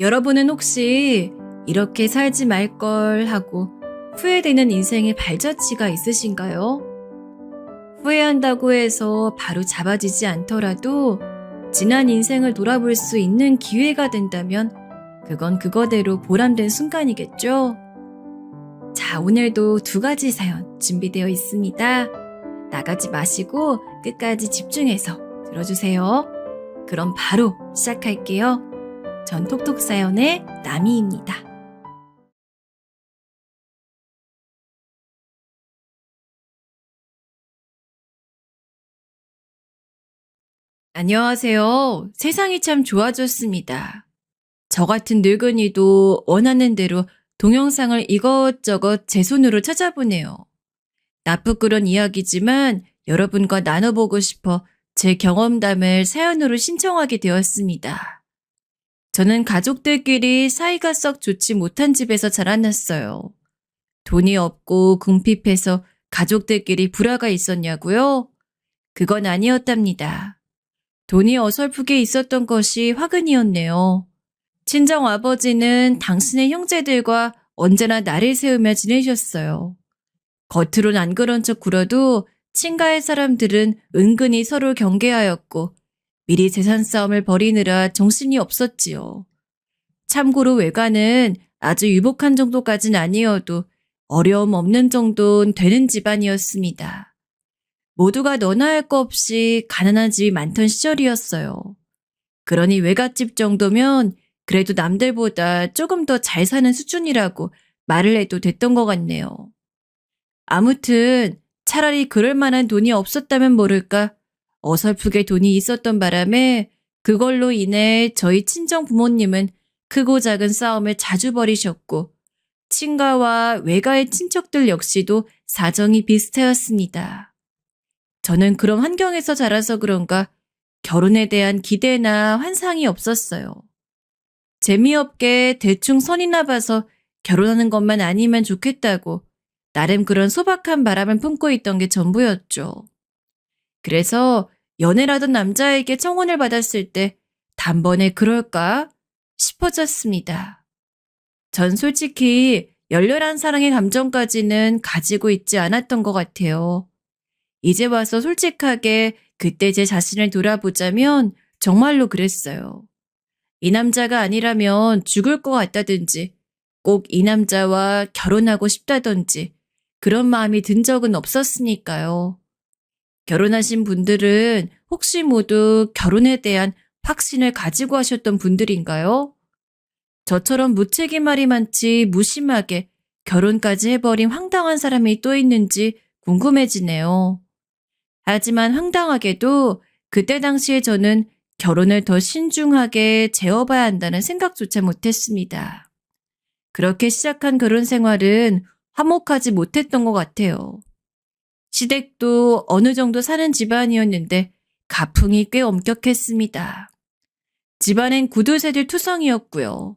여러분은 혹시 이렇게 살지 말걸 하고 후회되는 인생의 발자취가 있으신가요? 후회한다고 해서 바로 잡아지지 않더라도 지난 인생을 돌아볼 수 있는 기회가 된다면 그건 그거대로 보람된 순간이겠죠? 자, 오늘도 두 가지 사연 준비되어 있습니다. 나가지 마시고 끝까지 집중해서 들어주세요. 그럼 바로 시작할게요. 전 톡톡 사연의 나미입니다. 안녕하세요. 세상이 참 좋아졌습니다. 저 같은 늙은이도 원하는 대로 동영상을 이것저것 제 손으로 찾아보네요. 나쁘그런 이야기지만 여러분과 나눠보고 싶어 제 경험담을 사연으로 신청하게 되었습니다. 저는 가족들끼리 사이가 썩 좋지 못한 집에서 자라났어요. 돈이 없고 궁핍해서 가족들끼리 불화가 있었냐고요? 그건 아니었답니다. 돈이 어설프게 있었던 것이 화근이었네요. 친정 아버지는 당신의 형제들과 언제나 나를 세우며 지내셨어요. 겉으론 안 그런 척 굴어도 친가의 사람들은 은근히 서로 경계하였고 미리 재산 싸움을 벌이느라 정신이 없었지요. 참고로 외가는 아주 유복한 정도까진 아니어도 어려움 없는 정도는 되는 집안이었습니다. 모두가 너나 할 거 없이 가난한 집이 많던 시절이었어요. 그러니 외갓집 정도면 그래도 남들보다 조금 더 잘 사는 수준이라고 말을 해도 됐던 것 같네요. 아무튼 차라리 그럴 만한 돈이 없었다면 모를까 어설프게 돈이 있었던 바람에 그걸로 인해 저희 친정 부모님은 크고 작은 싸움을 자주 벌이셨고 친가와 외가의 친척들 역시도 사정이 비슷하였습니다. 저는 그런 환경에서 자라서 그런가 결혼에 대한 기대나 환상이 없었어요. 재미없게 대충 선이나 봐서 결혼하는 것만 아니면 좋겠다고 나름 그런 소박한 바람을 품고 있던 게 전부였죠. 그래서 연애라던 남자에게 청혼을 받았을 때 단번에 그럴까 싶어졌습니다. 전 솔직히 열렬한 사랑의 감정까지는 가지고 있지 않았던 것 같아요. 이제 와서 솔직하게 그때 제 자신을 돌아보자면 정말로 그랬어요. 이 남자가 아니라면 죽을 것 같다든지 꼭 이 남자와 결혼하고 싶다든지 그런 마음이 든 적은 없었으니까요. 결혼하신 분들은 혹시 모두 결혼에 대한 확신을 가지고 하셨던 분들인가요? 저처럼 무책임말이 많지 무심하게 결혼까지 해버린 황당한 사람이 또 있는지 궁금해지네요. 하지만 황당하게도 그때 당시에 저는 결혼을 더 신중하게 재어봐야 한다는 생각조차 못했습니다. 그렇게 시작한 결혼 생활은 화목하지 못했던 것 같아요. 시댁도 어느 정도 사는 집안이었는데 가풍이 꽤 엄격했습니다. 집안엔 구두쇠들 투성이었고요.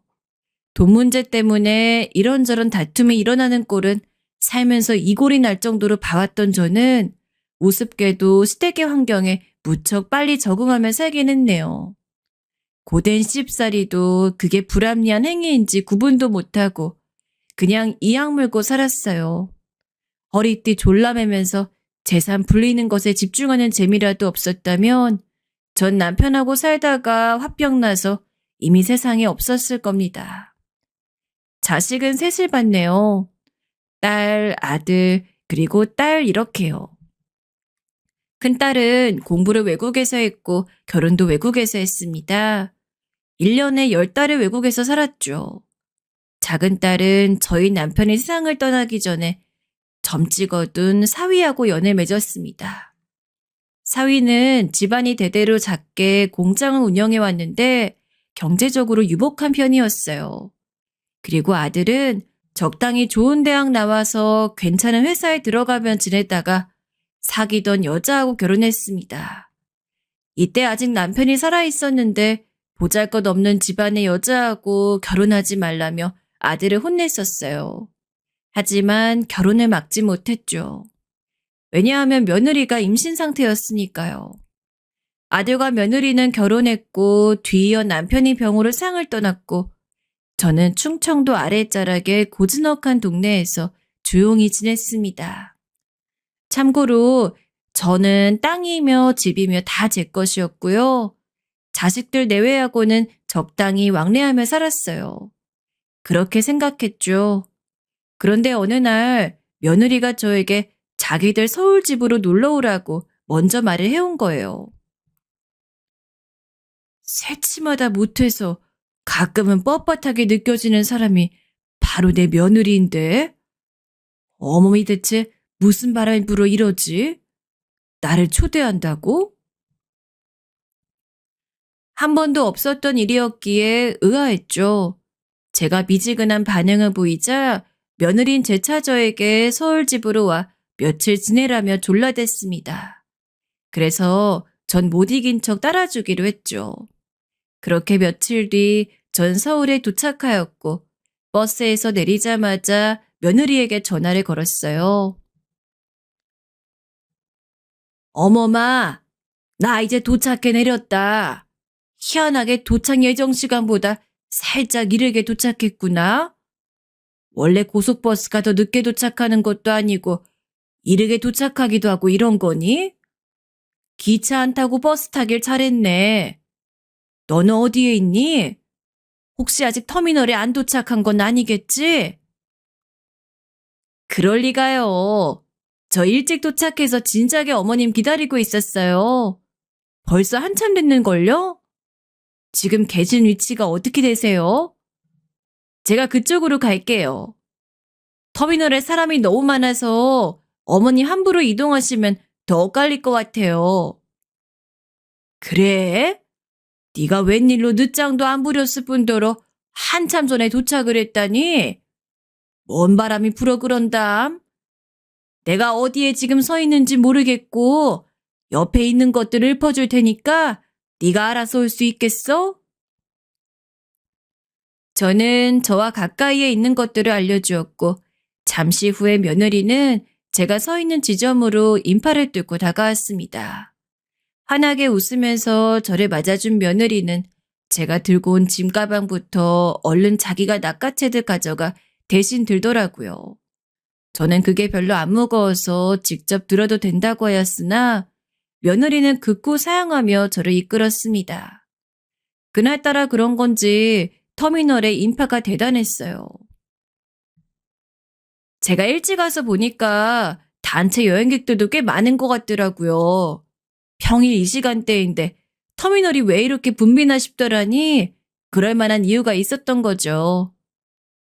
돈 문제 때문에 이런저런 다툼이 일어나는 꼴은 살면서 이골이 날 정도로 봐왔던 저는 우습게도 시댁의 환경에 무척 빨리 적응하며 살긴 했네요. 고된 시집살이도 그게 불합리한 행위인지 구분도 못하고 그냥 이악 물고 살았어요. 허리띠 졸라매면서 재산 불리는 것에 집중하는 재미라도 없었다면 전 남편하고 살다가 화병 나서 이미 세상에 없었을 겁니다. 자식은 셋을 봤네요. 딸, 아들, 그리고 딸 이렇게요. 큰딸은 공부를 외국에서 했고 결혼도 외국에서 했습니다. 1년에 10달을 외국에서 살았죠. 작은 딸은 저희 남편이 세상을 떠나기 전에 점찍어둔 사위하고 연을 맺었습니다. 사위는 집안이 대대로 작게 공장을 운영해 왔는데 경제적으로 유복한 편이었어요. 그리고 아들은 적당히 좋은 대학 나와서 괜찮은 회사에 들어가면 지내다가 사귀던 여자하고 결혼했습니다. 이때 아직 남편이 살아있었는데 보잘것없는 집안의 여자하고 결혼하지 말라며 아들을 혼냈었어요. 하지만 결혼을 막지 못했죠. 왜냐하면 며느리가 임신 상태였으니까요. 아들과 며느리는 결혼했고 뒤이어 남편이 병으로 세상을 떠났고 저는 충청도 아랫자락의 고즈넉한 동네에서 조용히 지냈습니다. 참고로 저는 땅이며 집이며 다 제 것이었고요. 자식들 내외하고는 적당히 왕래하며 살았어요. 그렇게 생각했죠. 그런데 어느 날 며느리가 저에게 자기들 서울 집으로 놀러 오라고 먼저 말을 해온 거예요. 새침하다 못해서 가끔은 뻣뻣하게 느껴지는 사람이 바로 내 며느리인데? 어머니 대체 무슨 바람이 불어 이러지? 나를 초대한다고? 한 번도 없었던 일이었기에 의아했죠. 제가 미지근한 반응을 보이자 며느린 재차 저에게 서울 집으로 와 며칠 지내라며 졸라댔습니다. 그래서 전 못 이긴 척 따라주기로 했죠. 그렇게 며칠 뒤 전 서울에 도착하였고 버스에서 내리자마자 며느리에게 전화를 걸었어요. 어머마, 나 이제 도착해 내렸다. 희한하게 도착 예정 시간보다 살짝 이르게 도착했구나. 원래 고속버스가 더 늦게 도착하는 것도 아니고 이르게 도착하기도 하고 이런 거니? 기차 안 타고 버스 타길 잘했네. 너는 어디에 있니? 혹시 아직 터미널에 안 도착한 건 아니겠지? 그럴 리가요. 저 일찍 도착해서 진작에 어머님 기다리고 있었어요. 벌써 한참 됐는걸요? 지금 계신 위치가 어떻게 되세요? 제가 그쪽으로 갈게요. 터미널에 사람이 너무 많아서 어머니 함부로 이동하시면 더 엇갈릴 것 같아요. 그래? 네가 웬일로 늦장도 안 부렸을 뿐더러 한참 전에 도착을 했다니? 뭔 바람이 불어 그런담? 내가 어디에 지금 서 있는지 모르겠고 옆에 있는 것들을 읊어줄 테니까 네가 알아서 올 수 있겠어? 저는 저와 가까이에 있는 것들을 알려주었고 잠시 후에 며느리는 제가 서 있는 지점으로 인파를 뚫고 다가왔습니다. 환하게 웃으면서 저를 맞아준 며느리는 제가 들고 온 짐가방부터 얼른 자기가 낚아채듯 가져가 대신 들더라고요. 저는 그게 별로 안 무거워서 직접 들어도 된다고 하였으나 며느리는 극구 사양하며 저를 이끌었습니다. 그날따라 그런 건지 터미널에 인파가 대단했어요. 제가 일찍 와서 보니까 단체 여행객들도 꽤 많은 것 같더라고요. 평일 이 시간대인데 터미널이 왜 이렇게 붐비나 싶더라니 그럴 만한 이유가 있었던 거죠.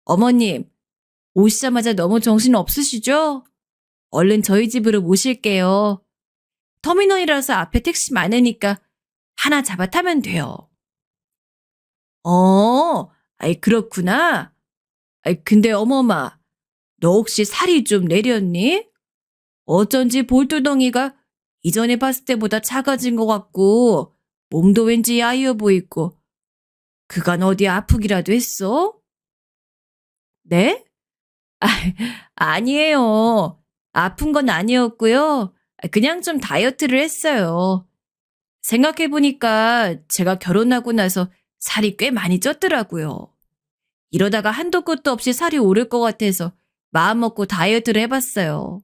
어머님, 오시자마자 너무 정신 없으시죠? 얼른 저희 집으로 모실게요. 터미널이라서 앞에 택시 많으니까 하나 잡아 타면 돼요. 아이 그렇구나. 아이 근데 어머마, 너 혹시 살이 좀 내렸니? 어쩐지 볼두덩이가 이전에 봤을 때보다 작아진 것 같고 몸도 왠지 야위어 보이고 그간 어디 아프기라도 했어? 네? 아, 아니에요. 아픈 건 아니었고요. 그냥 좀 다이어트를 했어요. 생각해보니까 제가 결혼하고 나서 살이 꽤 많이 쪘더라고요. 이러다가 한도 끝도 없이 살이 오를 것 같아서 마음먹고 다이어트를 해봤어요.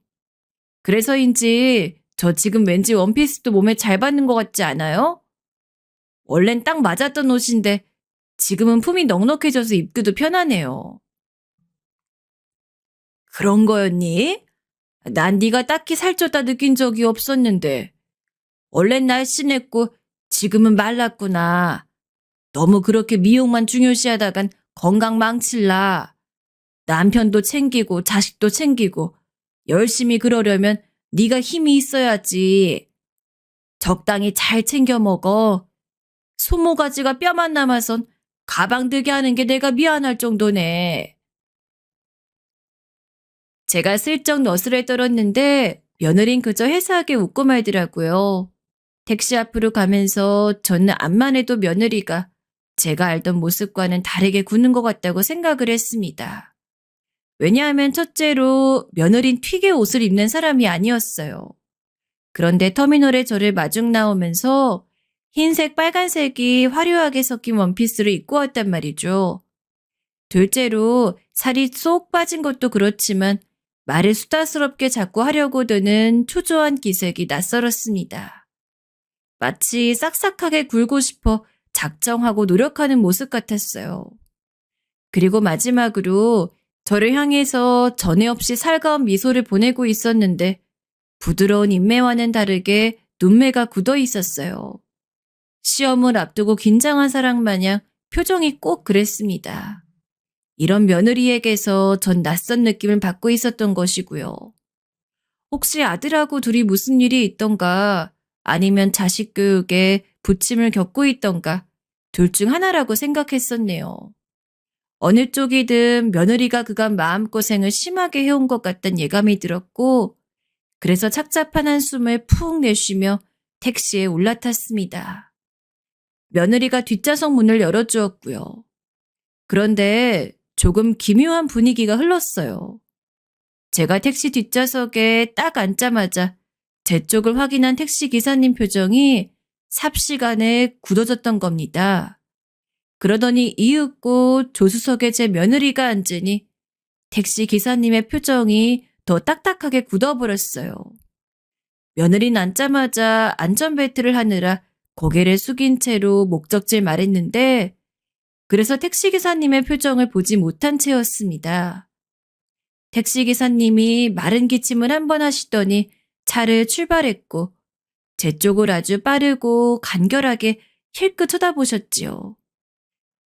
그래서인지 저 지금 왠지 원피스도 몸에 잘 받는 것 같지 않아요? 원래는 딱 맞았던 옷인데 지금은 품이 넉넉해져서 입기도 편하네요. 그런 거였니? 난 네가 딱히 살쪘다 느낀 적이 없었는데. 원래는 날씬했고 지금은 말랐구나. 너무 그렇게 미용만 중요시하다간 건강 망칠라. 남편도 챙기고 자식도 챙기고 열심히 그러려면 네가 힘이 있어야지. 적당히 잘 챙겨 먹어. 소모가지가 뼈만 남아선 가방 들게 하는 게 내가 미안할 정도네. 제가 슬쩍 너스를 떨었는데 며느린 그저 해사하게 웃고 말더라고요. 택시 앞으로 가면서 저는 암만 해도 며느리가 제가 알던 모습과는 다르게 구는 것 같다고 생각을 했습니다. 왜냐하면 첫째로 며느린 튀게 옷을 입는 사람이 아니었어요. 그런데 터미널에 저를 마중 나오면서 흰색, 빨간색이 화려하게 섞인 원피스를 입고 왔단 말이죠. 둘째로 살이 쏙 빠진 것도 그렇지만 말을 수다스럽게 자꾸 하려고 드는 초조한 기색이 낯설었습니다. 마치 싹싹하게 굴고 싶어 작정하고 노력하는 모습 같았어요. 그리고 마지막으로 저를 향해서 전에 없이 살가운 미소를 보내고 있었는데 부드러운 인매와는 다르게 눈매가 굳어 있었어요. 시험을 앞두고 긴장한 사람 마냥 표정이 꼭 그랬습니다. 이런 며느리에게서 전 낯선 느낌을 받고 있었던 것이고요. 혹시 아들하고 둘이 무슨 일이 있던가 아니면 자식 교육에 부침을 겪고 있던가 둘 중 하나라고 생각했었네요. 어느 쪽이든 며느리가 그간 마음고생을 심하게 해온 것 같단 예감이 들었고 그래서 착잡한 한숨을 푹 내쉬며 택시에 올라탔습니다. 며느리가 뒷좌석 문을 열어주었고요. 그런데 조금 기묘한 분위기가 흘렀어요. 제가 택시 뒷좌석에 딱 앉자마자 제 쪽을 확인한 택시 기사님 표정이 삽시간에 굳어졌던 겁니다. 그러더니 이윽고 조수석에 제 며느리가 앉으니 택시 기사님의 표정이 더 딱딱하게 굳어버렸어요. 며느리는 앉자마자 안전벨트를 하느라 고개를 숙인 채로 목적지를 말했는데 그래서 택시기사님의 표정을 보지 못한 채였습니다. 택시기사님이 마른 기침을 한 번 하시더니 차를 출발했고 제 쪽을 아주 빠르고 간결하게 힐끗 쳐다보셨지요.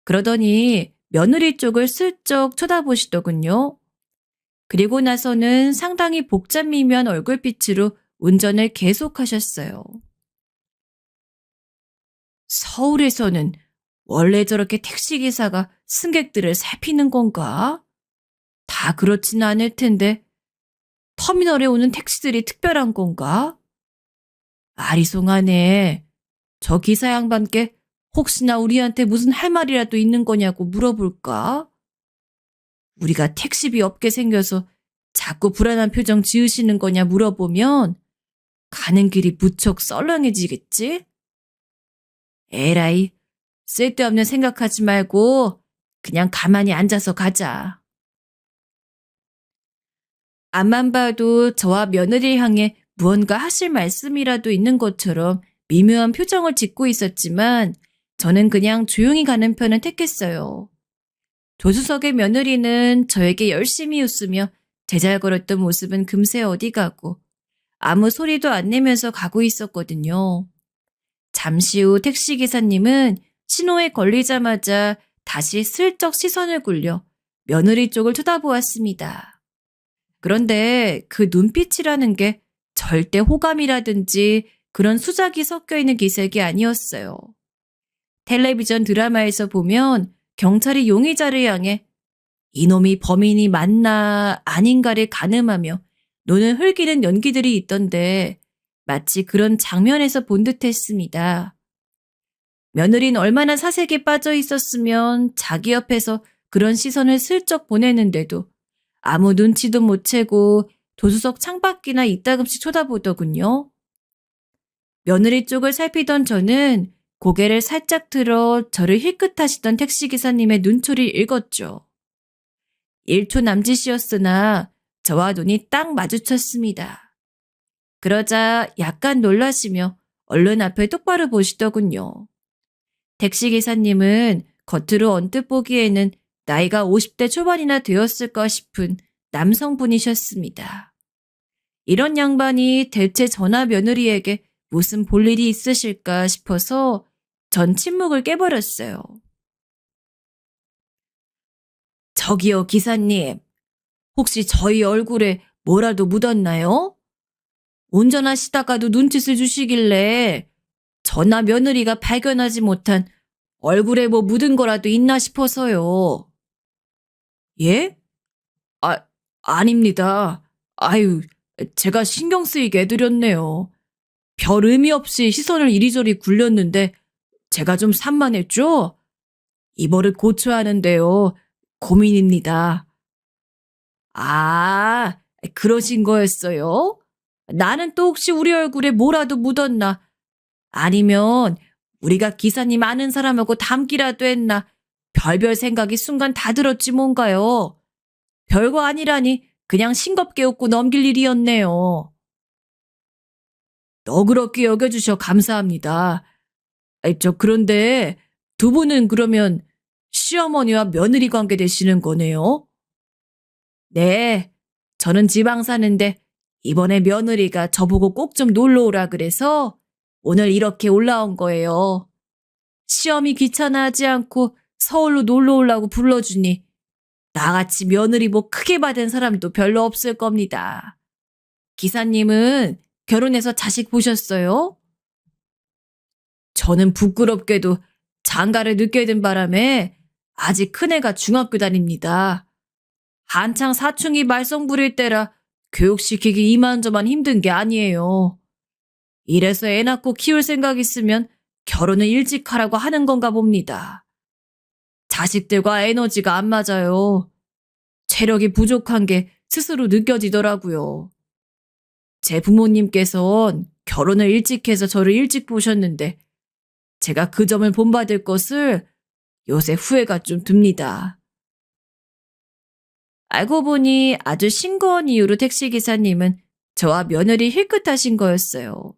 그러더니 며느리 쪽을 슬쩍 쳐다보시더군요. 그리고 나서는 상당히 복잡미묘한 얼굴빛으로 운전을 계속하셨어요. 서울에서는 원래 저렇게 택시기사가 승객들을 살피는 건가? 다 그렇지는 않을 텐데 터미널에 오는 택시들이 특별한 건가? 아리송하네. 저 기사 양반께 혹시나 우리한테 무슨 할 말이라도 있는 거냐고 물어볼까? 우리가 택시비 없게 생겨서 자꾸 불안한 표정 지으시는 거냐 물어보면 가는 길이 무척 썰렁해지겠지? 에라이, 쓸데없는 생각하지 말고 그냥 가만히 앉아서 가자. 앞만 봐도 저와 며느리를 향해 무언가 하실 말씀이라도 있는 것처럼 미묘한 표정을 짓고 있었지만 저는 그냥 조용히 가는 편을 택했어요. 조수석의 며느리는 저에게 열심히 웃으며 제잘거렸던 모습은 금세 어디 가고 아무 소리도 안 내면서 가고 있었거든요. 잠시 후 택시기사님은 신호에 걸리자마자 다시 슬쩍 시선을 굴려 며느리 쪽을 쳐다보았습니다. 그런데 그 눈빛이라는 게 절대 호감이라든지 그런 수작이 섞여 있는 기색이 아니었어요. 텔레비전 드라마에서 보면 경찰이 용의자를 향해 이놈이 범인이 맞나 아닌가를 가늠하며 눈을 흘기는 연기들이 있던데 마치 그런 장면에서 본 듯했습니다. 며느리는 얼마나 사색에 빠져 있었으면 자기 옆에서 그런 시선을 슬쩍 보내는데도 아무 눈치도 못 채고 조수석 창밖이나 이따금씩 쳐다보더군요. 며느리 쪽을 살피던 저는 고개를 살짝 들어 저를 힐끗하시던 택시기사님의 눈초리를 읽었죠. 1초 남짓이었으나 저와 눈이 딱 마주쳤습니다. 그러자 약간 놀라시며 얼른 앞을 똑바로 보시더군요. 택시기사님은 겉으로 언뜻 보기에는 나이가 50대 초반이나 되었을까 싶은 남성분이셨습니다. 이런 양반이 대체 전화 며느리에게 무슨 볼일이 있으실까 싶어서 전 침묵을 깨버렸어요. 저기요, 기사님. 혹시 저희 얼굴에 뭐라도 묻었나요? 운전하시다가도 눈짓을 주시길래 전화 며느리가 발견하지 못한 얼굴에 뭐 묻은 거라도 있나 싶어서요. 예? 아닙니다. 아유, 제가 신경 쓰이게 해드렸네요. 별 의미 없이 시선을 이리저리 굴렸는데 제가 좀 산만했죠? 이거를 고쳐야 하는데요. 고민입니다. 아, 그러신 거였어요? 나는 또 혹시 우리 얼굴에 뭐라도 묻었나? 아니면 우리가 기사님 아는 사람하고 닮기라도 했나? 별별 생각이 순간 다 들었지 뭔가요. 별거 아니라니 그냥 싱겁게 웃고 넘길 일이었네요. 너그럽게 여겨주셔 감사합니다. 그런데 두 분은 그러면 시어머니와 며느리 관계 되시는 거네요? 네, 저는 지방 사는데 이번에 며느리가 저보고 꼭 좀 놀러 오라 그래서 오늘 이렇게 올라온 거예요. 시험이 귀찮아하지 않고 서울로 놀러 오려고 불러주니 나같이 며느리 복 크게 받은 사람도 별로 없을 겁니다. 기사님은 결혼해서 자식 보셨어요? 저는 부끄럽게도 장가를 늦게 든 바람에 아직 큰애가 중학교 다닙니다. 한창 사춘기 말썽 부릴 때라 교육시키기 이만저만 힘든 게 아니에요. 이래서 애 낳고 키울 생각 있으면 결혼을 일찍 하라고 하는 건가 봅니다. 자식들과 에너지가 안 맞아요. 체력이 부족한 게 스스로 느껴지더라고요. 제 부모님께선 결혼을 일찍 해서 저를 일찍 보셨는데 제가 그 점을 본받을 것을 요새 후회가 좀 듭니다. 알고 보니 아주 싱거운 이유로 택시기사님은 저와 며느리 힐끗하신 거였어요.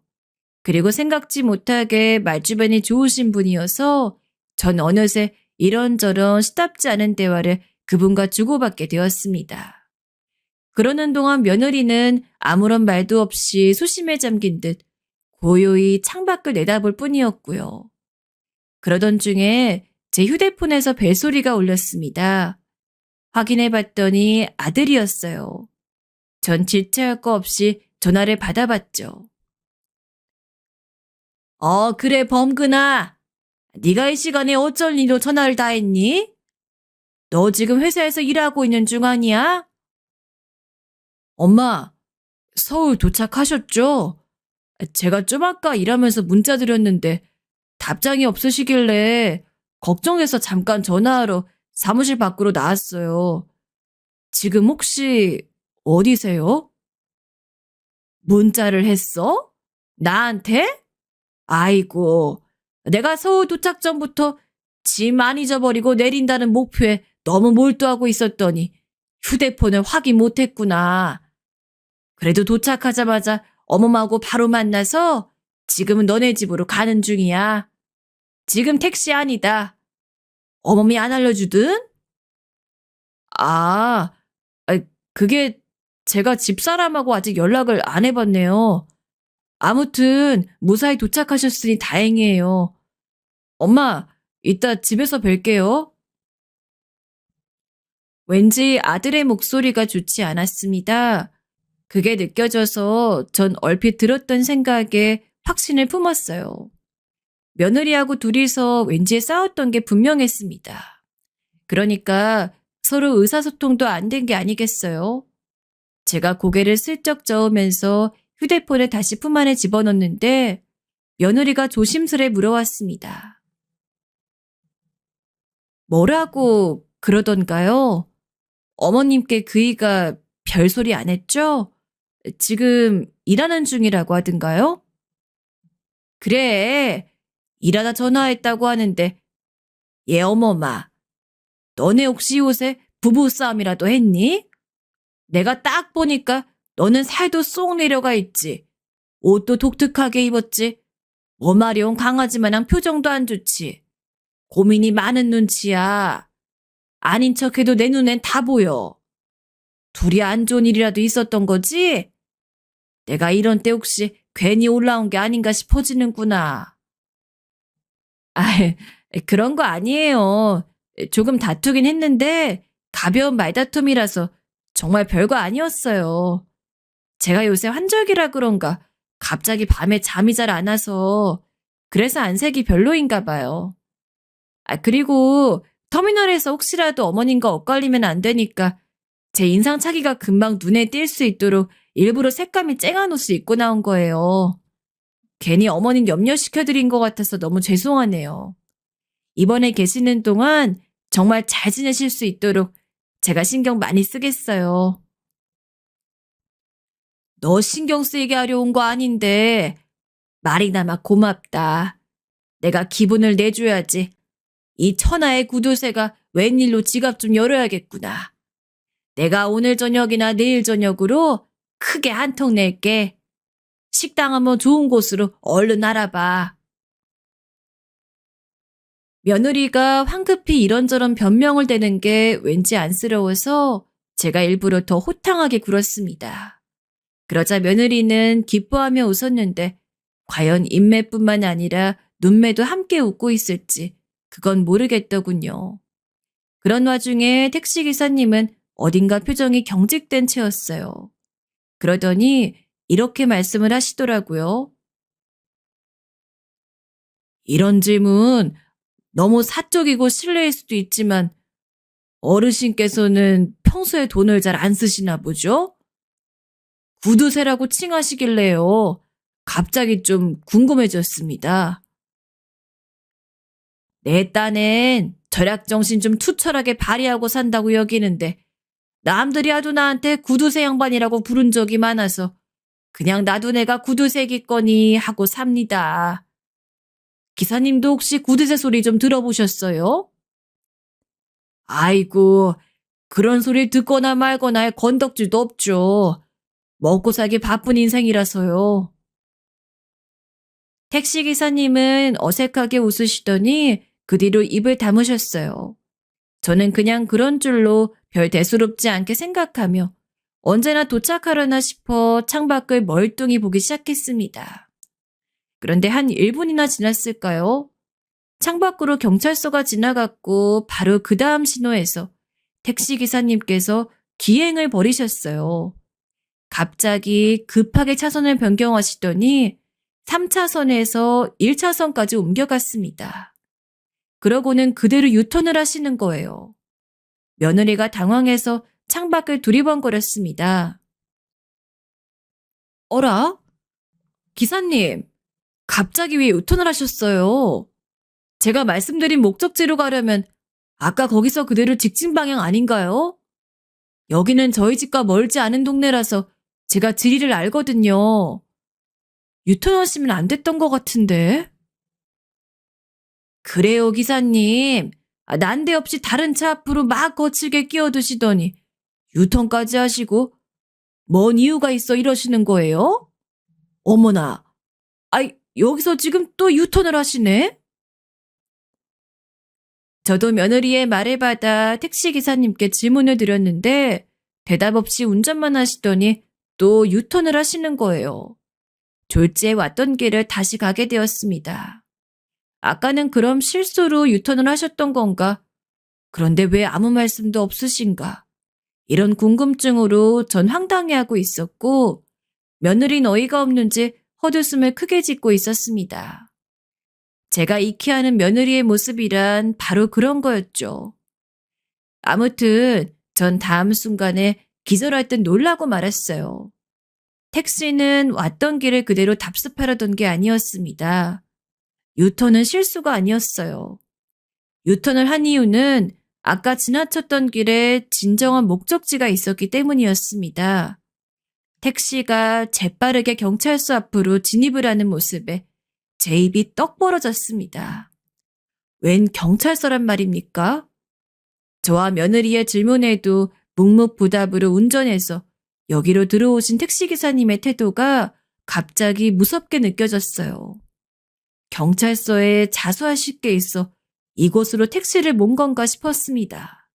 그리고 생각지 못하게 말주변이 좋으신 분이어서 전 어느새 이런저런 시답지 않은 대화를 그분과 주고받게 되었습니다. 그러는 동안 며느리는 아무런 말도 없이 소심에 잠긴 듯 고요히 창밖을 내다볼 뿐이었고요. 그러던 중에 제 휴대폰에서 벨소리가 울렸습니다. 확인해 봤더니 아들이었어요. 전 질체할 거 없이 전화를 받아봤죠. 그래 범근아. 네가 이 시간에 어쩔 일로 전화를 다 했니? 너 지금 회사에서 일하고 있는 중 아니야? 엄마, 서울 도착하셨죠? 제가 좀 아까 일하면서 문자 드렸는데 답장이 없으시길래 걱정해서 잠깐 전화하러 사무실 밖으로 나왔어요. 지금 혹시 어디세요? 문자를 했어? 나한테? 아이고, 내가 서울 도착 전부터 짐 안 잊어버리고 내린다는 목표에 너무 몰두하고 있었더니 휴대폰을 확인 못했구나. 그래도 도착하자마자 어머하고 바로 만나서 지금은 너네 집으로 가는 중이야. 지금 택시 아니다. 어머니 안 알려주든? 아, 그게 제가 집사람하고 아직 연락을 안 해봤네요. 아무튼 무사히 도착하셨으니 다행이에요. 엄마, 이따 집에서 뵐게요. 왠지 아들의 목소리가 좋지 않았습니다. 그게 느껴져서 전 얼핏 들었던 생각에 확신을 품었어요. 며느리하고 둘이서 왠지 싸웠던 게 분명했습니다. 그러니까 서로 의사소통도 안 된 게 아니겠어요? 제가 고개를 슬쩍 저으면서 휴대폰을 다시 품 안에 집어넣는데 며느리가 조심스레 물어왔습니다. 뭐라고 그러던가요? 어머님께 그이가 별소리 안 했죠? 지금 일하는 중이라고 하던가요? 그래, 일하다 전화했다고 하는데 얘 어머마, 너네 혹시 요새 부부싸움이라도 했니? 내가 딱 보니까 너는 살도 쏙 내려가 있지. 옷도 독특하게 입었지. 머마려운 강아지 마냥 표정도 안 좋지. 고민이 많은 눈치야. 아닌 척해도 내 눈엔 다 보여. 둘이 안 좋은 일이라도 있었던 거지? 내가 이런 때 혹시 괜히 올라온 게 아닌가 싶어지는구나. 아, 그런 거 아니에요. 조금 다투긴 했는데 가벼운 말다툼이라서 정말 별거 아니었어요. 제가 요새 환절기라 그런가 갑자기 밤에 잠이 잘 안 와서 그래서 안색이 별로인가 봐요. 그리고 터미널에서 혹시라도 어머님과 엇갈리면 안 되니까 제 인상착의가 금방 눈에 띌 수 있도록 일부러 색감이 쨍한 옷을 입고 나온 거예요. 괜히 어머님 염려시켜드린 것 같아서 너무 죄송하네요. 이번에 계시는 동안 정말 잘 지내실 수 있도록 제가 신경 많이 쓰겠어요. 너 신경 쓰이게 하려 온 거 아닌데 말이나마 고맙다. 내가 기분을 내줘야지. 이 천하의 구두쇠가 웬일로 지갑 좀 열어야겠구나. 내가 오늘 저녁이나 내일 저녁으로 크게 한턱 낼게. 식당 한번 좋은 곳으로 얼른 알아봐. 며느리가 황급히 이런저런 변명을 대는 게 왠지 안쓰러워서 제가 일부러 더 호탕하게 굴었습니다. 그러자 며느리는 기뻐하며 웃었는데 과연 인매뿐만 아니라 눈매도 함께 웃고 있을지 그건 모르겠더군요. 그런 와중에 택시기사님은 어딘가 표정이 경직된 채였어요. 그러더니 이렇게 말씀을 하시더라고요. 이런 질문 너무 사적이고 실례일 수도 있지만 어르신께서는 평소에 돈을 잘 안 쓰시나 보죠? 구두쇠라고 칭하시길래요. 갑자기 좀 궁금해졌습니다. 내 딴엔 절약정신 좀 투철하게 발휘하고 산다고 여기는데 남들이 하도 나한테 구두쇠 양반이라고 부른 적이 많아서 그냥 나도 내가 구두쇠겠거니 하고 삽니다. 기사님도 혹시 구두쇠 소리 좀 들어보셨어요? 아이고, 그런 소리 듣거나 말거나 할 건덕질도 없죠. 먹고 살기 바쁜 인생이라서요. 택시기사님은 어색하게 웃으시더니 그 뒤로 입을 다무셨어요. 저는 그냥 그런 줄로 별 대수롭지 않게 생각하며 언제나 도착하려나 싶어 창밖을 멀뚱히 보기 시작했습니다. 그런데 한 1분이나 지났을까요? 창밖으로 경찰서가 지나갔고 바로 그 다음 신호에서 택시기사님께서 기행을 벌이셨어요. 갑자기 급하게 차선을 변경하시더니 3차선에서 1차선까지 옮겨갔습니다. 그러고는 그대로 유턴을 하시는 거예요. 며느리가 당황해서 창밖을 두리번거렸습니다. 어라? 기사님, 갑자기 왜 유턴을 하셨어요? 제가 말씀드린 목적지로 가려면 아까 거기서 그대로 직진 방향 아닌가요? 여기는 저희 집과 멀지 않은 동네라서 제가 지리를 알거든요. 유턴하시면 안 됐던 것 같은데. 그래요, 기사님. 난데없이 다른 차 앞으로 막 거칠게 끼어드시더니 유턴까지 하시고 뭔 이유가 있어 이러시는 거예요? 어머나, 여기서 지금 또 유턴을 하시네? 저도 며느리의 말을 받아 택시기사님께 질문을 드렸는데 대답 없이 운전만 하시더니 또 유턴을 하시는 거예요. 졸지에 왔던 길을 다시 가게 되었습니다. 아까는 그럼 실수로 유턴을 하셨던 건가? 그런데 왜 아무 말씀도 없으신가? 이런 궁금증으로 전 황당해하고 있었고 며느리는 어이가 없는지 헛웃음을 크게 짓고 있었습니다. 제가 익히하는 며느리의 모습이란 바로 그런 거였죠. 아무튼 전 다음 순간에 기절할 듯 놀라고 말았어요. 택시는 왔던 길을 그대로 답습하려던 게 아니었습니다. 유턴은 실수가 아니었어요. 유턴을 한 이유는 아까 지나쳤던 길에 진정한 목적지가 있었기 때문이었습니다. 택시가 재빠르게 경찰서 앞으로 진입을 하는 모습에 제 입이 떡 벌어졌습니다. 웬 경찰서란 말입니까? 저와 며느리의 질문에도 묵묵부답으로 운전해서 여기로 들어오신 택시기사님의 태도가 갑자기 무섭게 느껴졌어요. 경찰서에 자수하실 게 있어 이곳으로 택시를 몬 건가 싶었습니다.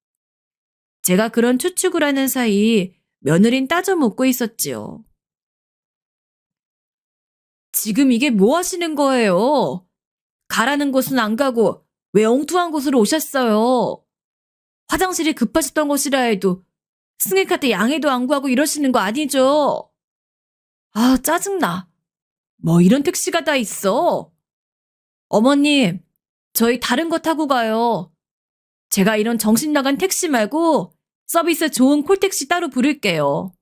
제가 그런 추측을 하는 사이 며느린 따져 묻고 있었지요. 지금 이게 뭐 하시는 거예요? 가라는 곳은 안 가고 왜 엉뚱한 곳으로 오셨어요? 화장실이 급하셨던 것이라 해도 승객한테 양해도 안 구하고 이러시는 거 아니죠? 아, 짜증나. 뭐 이런 택시가 다 있어. 어머님, 저희 다른 거 타고 가요. 제가 이런 정신 나간 택시 말고 서비스 좋은 콜택시 따로 부를게요.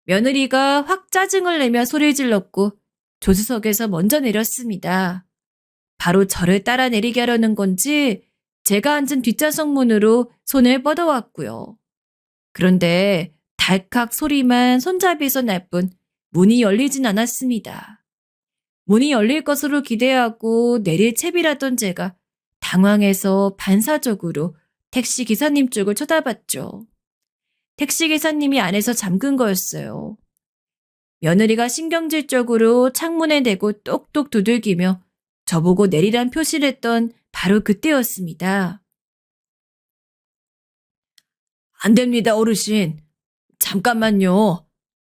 며느리가 확 짜증을 내며 소리를 질렀고 조수석에서 먼저 내렸습니다. 바로 저를 따라 내리게 하려는 건지 제가 앉은 뒷좌석 문으로 손을 뻗어왔고요. 그런데 달칵 소리만 손잡이에서 날 뿐 문이 열리진 않았습니다. 문이 열릴 것으로 기대하고 내릴 채비라던 제가 당황해서 반사적으로 택시 기사님 쪽을 쳐다봤죠. 택시 기사님이 안에서 잠근 거였어요. 며느리가 신경질적으로 창문에 대고 똑똑 두들기며 저보고 내리란 표시를 했던 바로 그때였습니다. 안 됩니다, 어르신. 잠깐만요.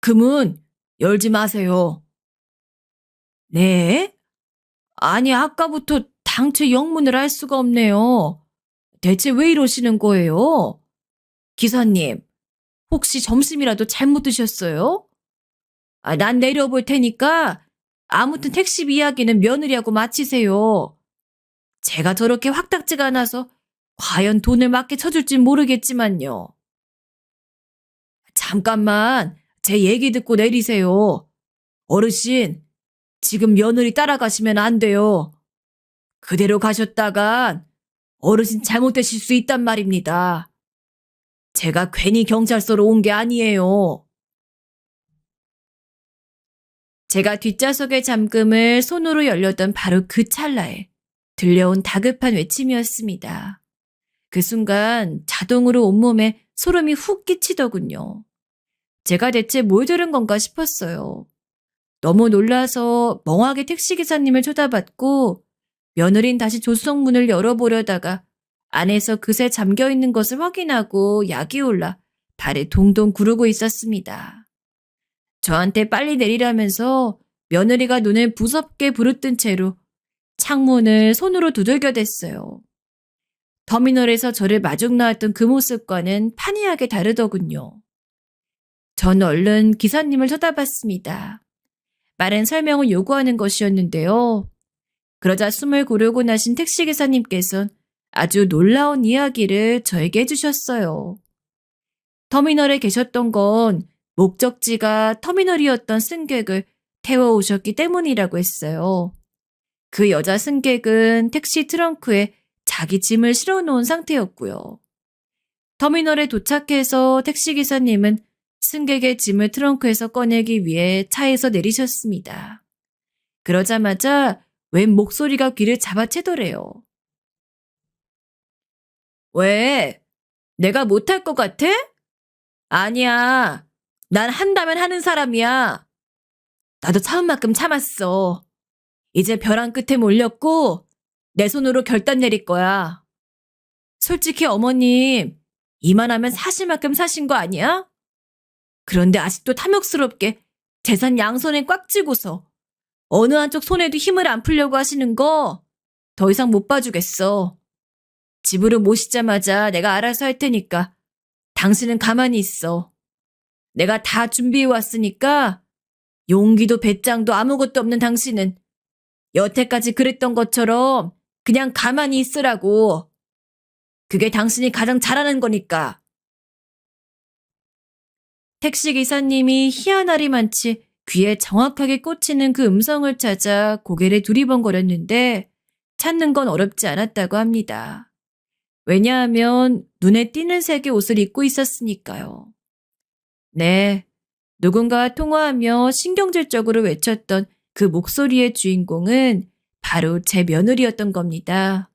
그 문 열지 마세요. 네? 아니, 아까부터 당최 영문을 알 수가 없네요. 대체 왜 이러시는 거예요? 기사님, 혹시 점심이라도 잘못 드셨어요? 난 내려볼 테니까 아무튼 택시 이야기는 며느리하고 마치세요. 제가 저렇게 확답지가 않아서 과연 돈을 맞게 쳐줄진 모르겠지만요. 잠깐만 제 얘기 듣고 내리세요. 어르신, 지금 며느리 따라가시면 안 돼요. 그대로 가셨다간 어르신 잘못되실 수 있단 말입니다. 제가 괜히 경찰서로 온 게 아니에요. 제가 뒷좌석의 잠금을 손으로 열려던 바로 그 찰나에 들려온 다급한 외침이었습니다. 그 순간 자동으로 온몸에 소름이 훅 끼치더군요. 제가 대체 뭘 들은 건가 싶었어요. 너무 놀라서 멍하게 택시기사님을 쳐다봤고 며느린 다시 조수석문을 열어보려다가 안에서 그새 잠겨있는 것을 확인하고 약이 올라 발에 동동 구르고 있었습니다. 저한테 빨리 내리라면서 며느리가 눈을 무섭게 부릅뜬 채로 창문을 손으로 두들겨댔어요. 터미널에서 저를 마중 나왔던 그 모습과는 판이하게 다르더군요. 전 얼른 기사님을 쳐다봤습니다. 빠른 설명을 요구하는 것이었는데요. 그러자 숨을 고르고 나신 택시기사님께선 아주 놀라운 이야기를 저에게 해주셨어요. 터미널에 계셨던 건 목적지가 터미널이었던 승객을 태워오셨기 때문이라고 했어요. 그 여자 승객은 택시 트렁크에 자기 짐을 실어놓은 상태였고요. 터미널에 도착해서 택시기사님은 승객의 짐을 트렁크에서 꺼내기 위해 차에서 내리셨습니다. 그러자마자 웬 목소리가 귀를 잡아채더래요. 왜? 내가 못할 것 같아? 아니야. 난 한다면 하는 사람이야. 나도 참은 만큼 참았어. 이제 벼랑 끝에 몰렸고 내 손으로 결단 내릴 거야. 솔직히 어머님, 이만하면 사실 만큼 사신 거 아니야? 그런데 아직도 탐욕스럽게 재산 양손에 꽉 쥐고서 어느 한쪽 손에도 힘을 안 풀려고 하시는 거 더 이상 못 봐주겠어. 집으로 모시자마자 내가 알아서 할 테니까 당신은 가만히 있어. 내가 다 준비해 왔으니까 용기도 배짱도 아무것도 없는 당신은 여태까지 그랬던 것처럼 그냥 가만히 있으라고. 그게 당신이 가장 잘하는 거니까. 택시기사님이 희한하리만치 귀에 정확하게 꽂히는 그 음성을 찾아 고개를 두리번거렸는데 찾는 건 어렵지 않았다고 합니다. 왜냐하면 눈에 띄는 색의 옷을 입고 있었으니까요. 네, 누군가와 통화하며 신경질적으로 외쳤던 그 목소리의 주인공은 바로 제 며느리였던 겁니다.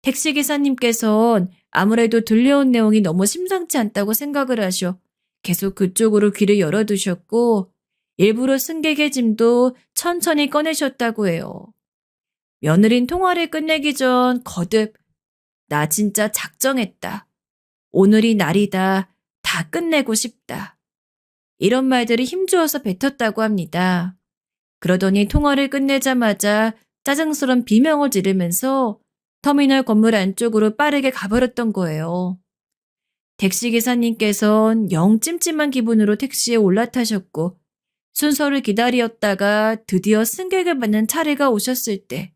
택시기사님께선 아무래도 들려온 내용이 너무 심상치 않다고 생각을 하셔 계속 그쪽으로 귀를 열어두셨고 일부러 승객의 짐도 천천히 꺼내셨다고 해요. 며느린 통화를 끝내기 전 거듭 나 진짜 작정했다. 오늘이 날이다. 다 끝내고 싶다. 이런 말들을 힘주어서 뱉었다고 합니다. 그러더니 통화를 끝내자마자 짜증스런 비명을 지르면서 터미널 건물 안쪽으로 빠르게 가버렸던 거예요. 택시기사님께선 영 찜찜한 기분으로 택시에 올라타셨고 순서를 기다렸다가 드디어 승객을 받는 차례가 오셨을 때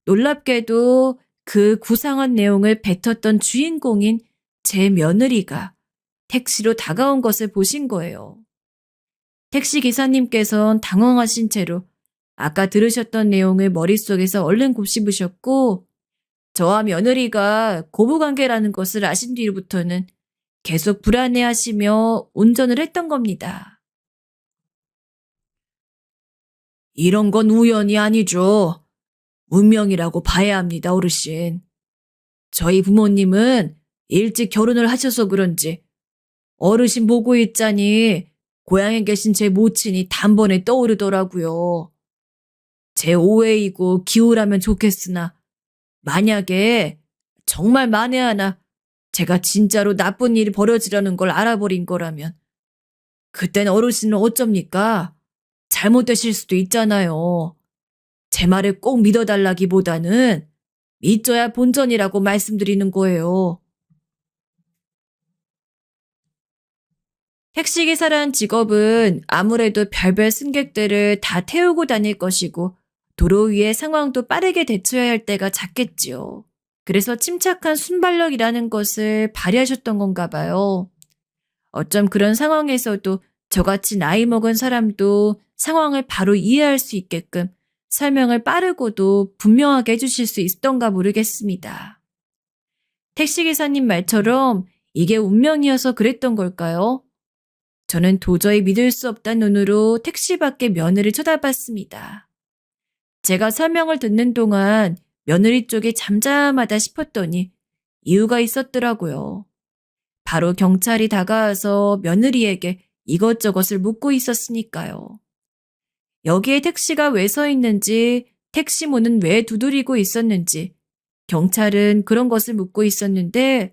놀랍게도 그 구상한 내용을 뱉었던 주인공인 제 며느리가 택시로 다가온 것을 보신 거예요. 택시기사님께선 당황하신 채로 아까 들으셨던 내용을 머릿속에서 얼른 곱씹으셨고 저와 며느리가 고부관계라는 것을 아신 뒤로부터는 계속 불안해하시며 운전을 했던 겁니다. 이런 건 우연이 아니죠. 운명이라고 봐야 합니다, 어르신. 저희 부모님은 일찍 결혼을 하셔서 그런지 어르신 보고 있자니 고향에 계신 제 모친이 단번에 떠오르더라고요. 제 오해이고 기우라면 좋겠으나 만약에 정말 만에 하나 제가 진짜로 나쁜 일이 벌어지려는 걸 알아버린 거라면 그땐 어르신은 어쩝니까? 잘못되실 수도 있잖아요. 제 말을 꼭 믿어달라기보다는 믿져야 본전이라고 말씀드리는 거예요. 택시기사란 직업은 아무래도 별별 승객들을 다 태우고 다닐 것이고 도로 위의 상황도 빠르게 대처해야 할 때가 잦겠지요. 그래서 침착한 순발력이라는 것을 발휘하셨던 건가 봐요. 어쩜 그런 상황에서도 저같이 나이 먹은 사람도 상황을 바로 이해할 수 있게끔 설명을 빠르고도 분명하게 해주실 수 있었던가 모르겠습니다. 택시기사님 말처럼 이게 운명이어서 그랬던 걸까요? 저는 도저히 믿을 수 없다는 눈으로 택시 밖의 며느리를 쳐다봤습니다. 제가 설명을 듣는 동안 며느리 쪽이 잠잠하다 싶었더니 이유가 있었더라고요. 바로 경찰이 다가와서 며느리에게 이것저것을 묻고 있었으니까요. 여기에 택시가 왜 서 있는지, 택시 문은 왜 두드리고 있었는지, 경찰은 그런 것을 묻고 있었는데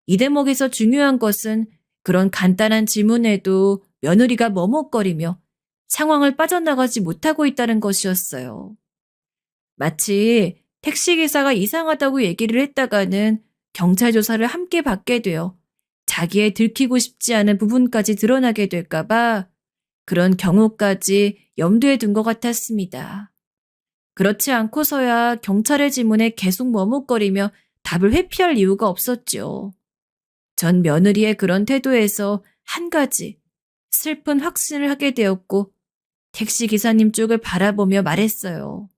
이 대목에서 중요한 것은 그런 간단한 질문에도 며느리가 머뭇거리며 상황을 빠져나가지 못하고 있다는 것이었어요. 마치 택시기사가 이상하다고 얘기를 했다가는 경찰 조사를 함께 받게 되어 자기의 들키고 싶지 않은 부분까지 드러나게 될까봐 그런 경우까지 염두에 둔 것 같았습니다. 그렇지 않고서야 경찰의 질문에 계속 머뭇거리며 답을 회피할 이유가 없었죠. 전 며느리의 그런 태도에서 한 가지 슬픈 확신을 하게 되었고 택시기사님 쪽을 바라보며 말했어요.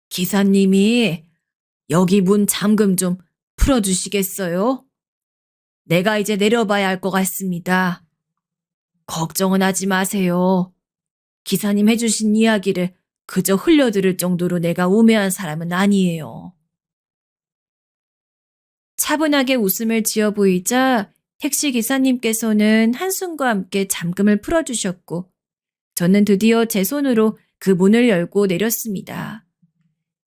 기사님이 여기 문 잠금 좀 풀어주시겠어요? 내가 이제 내려봐야 할 것 같습니다. 걱정은 하지 마세요. 기사님 해주신 이야기를 그저 흘려들을 정도로 내가 우매한 사람은 아니에요. 차분하게 웃음을 지어 보이자 택시기사님께서는 한숨과 함께 잠금을 풀어주셨고 저는 드디어 제 손으로 그 문을 열고 내렸습니다.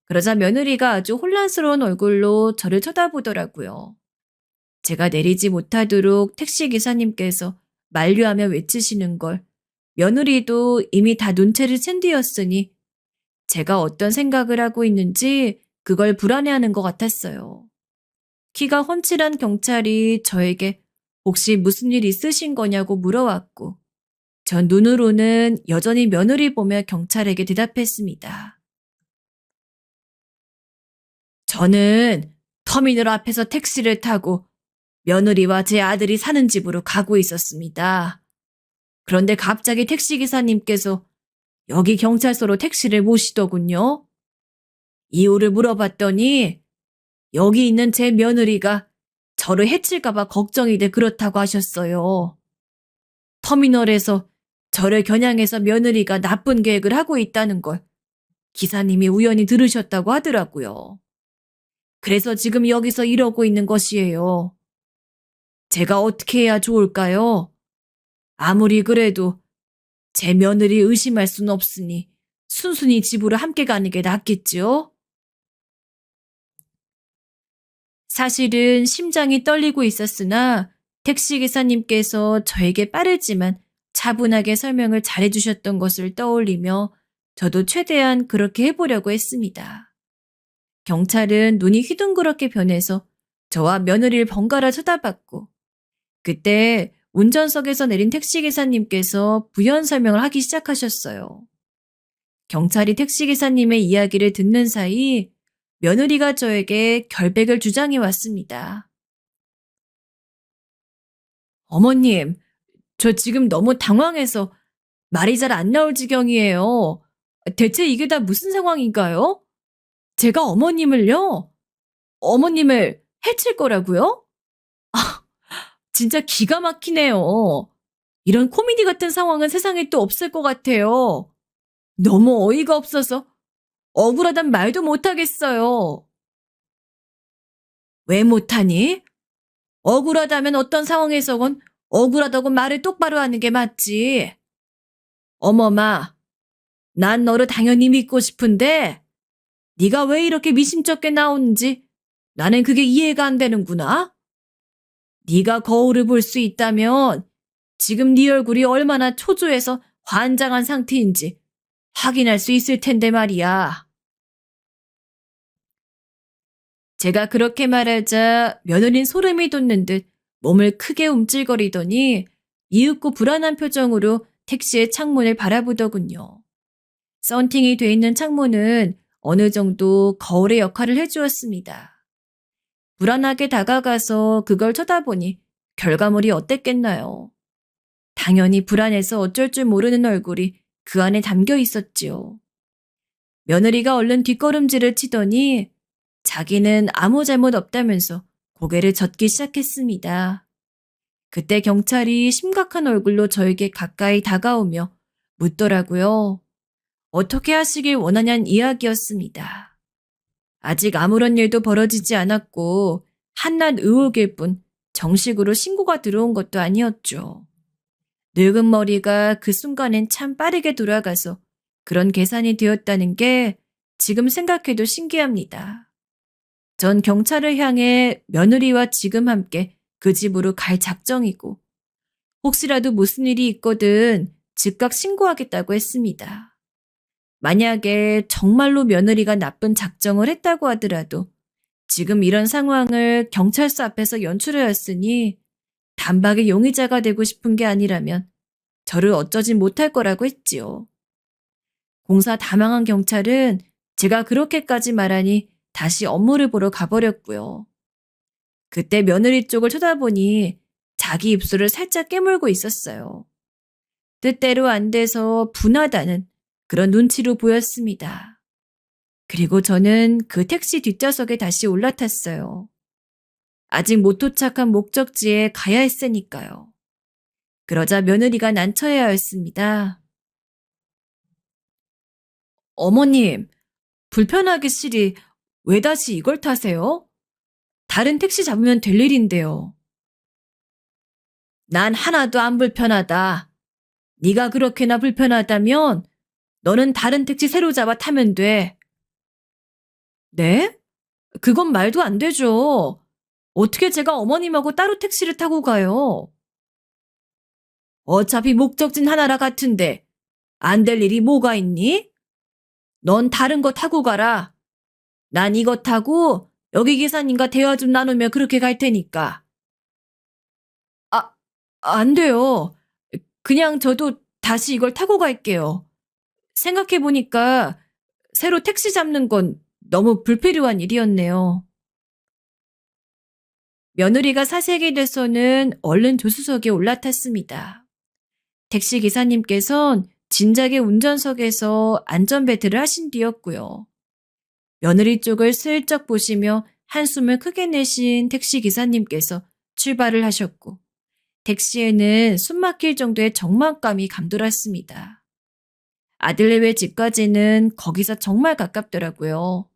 그러자 며느리가 아주 혼란스러운 얼굴로 저를 쳐다보더라고요. 제가 내리지 못하도록 택시기사님께서 만류하며 외치시는 걸 며느리도 이미 다 눈치를 챈 뒤였으니 제가 어떤 생각을 하고 있는지 그걸 불안해하는 것 같았어요. 키가 훤칠한 경찰이 저에게 혹시 무슨 일 있으신 거냐고 물어왔고 전 눈으로는 여전히 며느리 보며 경찰에게 대답했습니다. 저는 터미널 앞에서 택시를 타고 며느리와 제 아들이 사는 집으로 가고 있었습니다. 그런데 갑자기 택시기사님께서 여기 경찰서로 택시를 모시더군요. 이유를 물어봤더니 여기 있는 제 며느리가 저를 해칠까봐 걱정이 돼 그렇다고 하셨어요. 터미널에서 저를 겨냥해서 며느리가 나쁜 계획을 하고 있다는 걸 기사님이 우연히 들으셨다고 하더라고요. 그래서 지금 여기서 이러고 있는 것이에요. 제가 어떻게 해야 좋을까요? 아무리 그래도 제 며느리 의심할 순 없으니 순순히 집으로 함께 가는 게 낫겠지요? 사실은 심장이 떨리고 있었으나 택시기사님께서 저에게 빠르지만 차분하게 설명을 잘해주셨던 것을 떠올리며 저도 최대한 그렇게 해보려고 했습니다. 경찰은 눈이 휘둥그렇게 변해서 저와 며느리를 번갈아 쳐다봤고 그때 운전석에서 내린 택시기사님께서 부연 설명을 하기 시작하셨어요. 경찰이 택시기사님의 이야기를 듣는 사이 며느리가 저에게 결백을 주장해 왔습니다. 어머님, 저 지금 너무 당황해서 말이 잘 안 나올 지경이에요. 대체 이게 다 무슨 상황인가요? 제가 어머님을 해칠 거라고요? 진짜 기가 막히네요. 이런 코미디 같은 상황은 세상에 또 없을 것 같아요. 너무 어이가 없어서 억울하단 말도 못하겠어요. 왜 못하니? 억울하다면 어떤 상황에서건 억울하다고 말을 똑바로 하는 게 맞지. 어머마, 난 너를 당연히 믿고 싶은데 네가 왜 이렇게 미심쩍게 나오는지 나는 그게 이해가 안 되는구나. 네가 거울을 볼 수 있다면 지금 네 얼굴이 얼마나 초조해서 환장한 상태인지 확인할 수 있을 텐데 말이야. 제가 그렇게 말하자 며느린 소름이 돋는 듯 몸을 크게 움찔거리더니 이윽고 불안한 표정으로 택시의 창문을 바라보더군요. 썬팅이 돼 있는 창문은 어느 정도 거울의 역할을 해주었습니다. 불안하게 다가가서 그걸 쳐다보니 결과물이 어땠겠나요? 당연히 불안해서 어쩔 줄 모르는 얼굴이 그 안에 담겨 있었지요. 며느리가 얼른 뒷걸음질을 치더니 자기는 아무 잘못 없다면서 고개를 젓기 시작했습니다. 그때 경찰이 심각한 얼굴로 저에게 가까이 다가오며 묻더라고요. 어떻게 하시길 원하냐는 이야기였습니다. 아직 아무런 일도 벌어지지 않았고 한낱 의혹일 뿐 정식으로 신고가 들어온 것도 아니었죠. 늙은 머리가 그 순간엔 참 빠르게 돌아가서 그런 계산이 되었다는 게 지금 생각해도 신기합니다. 전 경찰을 향해 며느리와 지금 함께 그 집으로 갈 작정이고 혹시라도 무슨 일이 있거든 즉각 신고하겠다고 했습니다. 만약에 정말로 며느리가 나쁜 작정을 했다고 하더라도 지금 이런 상황을 경찰서 앞에서 연출하였으니 단박에 용의자가 되고 싶은 게 아니라면 저를 어쩌지 못할 거라고 했지요. 공사 다 망한 경찰은 제가 그렇게까지 말하니 다시 업무를 보러 가버렸고요. 그때 며느리 쪽을 쳐다보니 자기 입술을 살짝 깨물고 있었어요. 뜻대로 안 돼서 분하다는 그런 눈치로 보였습니다. 그리고 저는 그 택시 뒷좌석에 다시 올라탔어요. 아직 못 도착한 목적지에 가야 했으니까요. 그러자 며느리가 난처해 하였습니다. 어머님, 불편하기 싫이 왜 다시 이걸 타세요? 다른 택시 잡으면 될 일인데요. 난 하나도 안 불편하다. 네가 그렇게나 불편하다면 너는 다른 택시 새로 잡아 타면 돼. 네? 그건 말도 안 되죠. 어떻게 제가 어머님하고 따로 택시를 타고 가요? 어차피 목적지는 하나라 같은데 안 될 일이 뭐가 있니? 넌 다른 거 타고 가라. 난 이거 타고 여기 기사님과 대화 좀 나누며 그렇게 갈 테니까. 아, 안 돼요. 그냥 저도 다시 이걸 타고 갈게요. 생각해보니까 새로 택시 잡는 건 너무 불필요한 일이었네요. 며느리가 사색이 돼서는 얼른 조수석에 올라탔습니다. 택시 기사님께선 진작에 운전석에서 안전벨트를 하신 뒤였고요. 며느리 쪽을 슬쩍 보시며 한숨을 크게 내신 택시 기사님께서 출발을 하셨고 택시에는 숨막힐 정도의 적막감이 감돌았습니다. 아들네외 집까지는 거기서 정말 가깝더라고요.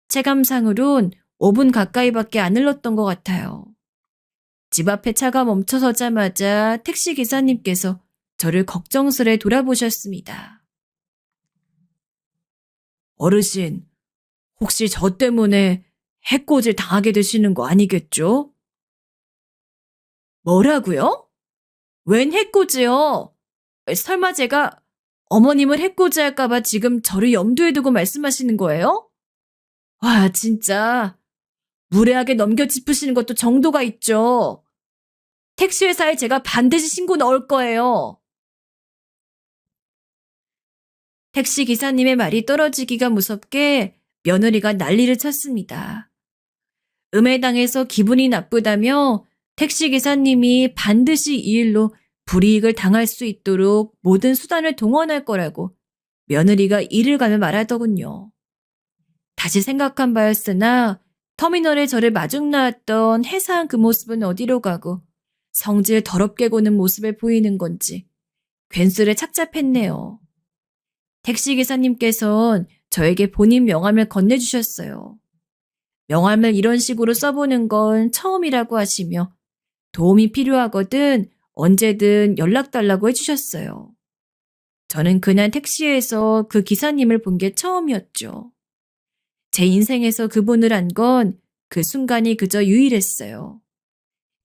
체감상으론 5분 가까이밖에 안 흘렀던 것 같아요. 집 앞에 차가 멈춰서자마자 택시 기사님께서 저를 걱정스레 돌아보셨습니다. 어르신, 혹시 저 때문에 해코지를 당하게 되시는 거 아니겠죠? 뭐라고요? 웬 해코지요? 설마 제가 어머님을 해코지할까봐 지금 저를 염두에 두고 말씀하시는 거예요? 와, 진짜 무례하게 넘겨짚으시는 것도 정도가 있죠. 택시회사에 제가 반드시 신고 넣을 거예요. 택시 기사님의 말이 떨어지기가 무섭게 며느리가 난리를 쳤습니다. 음해당해서 기분이 나쁘다며 택시 기사님이 반드시 이 일로 불이익을 당할 수 있도록 모든 수단을 동원할 거라고 며느리가 이를 가며 말하더군요. 다시 생각한 바였으나 터미널에 저를 마중 나왔던 해사한 그 모습은 어디로 가고 성질 더럽게 고는 모습을 보이는 건지 괜스레 착잡했네요. 택시기사님께서는 저에게 본인 명함을 건네주셨어요. 명함을 이런 식으로 써보는 건 처음이라고 하시며 도움이 필요하거든 언제든 연락달라고 해주셨어요. 저는 그날 택시에서 그 기사님을 본 게 처음이었죠. 제 인생에서 그분을 안 건 그 순간이 그저 유일했어요.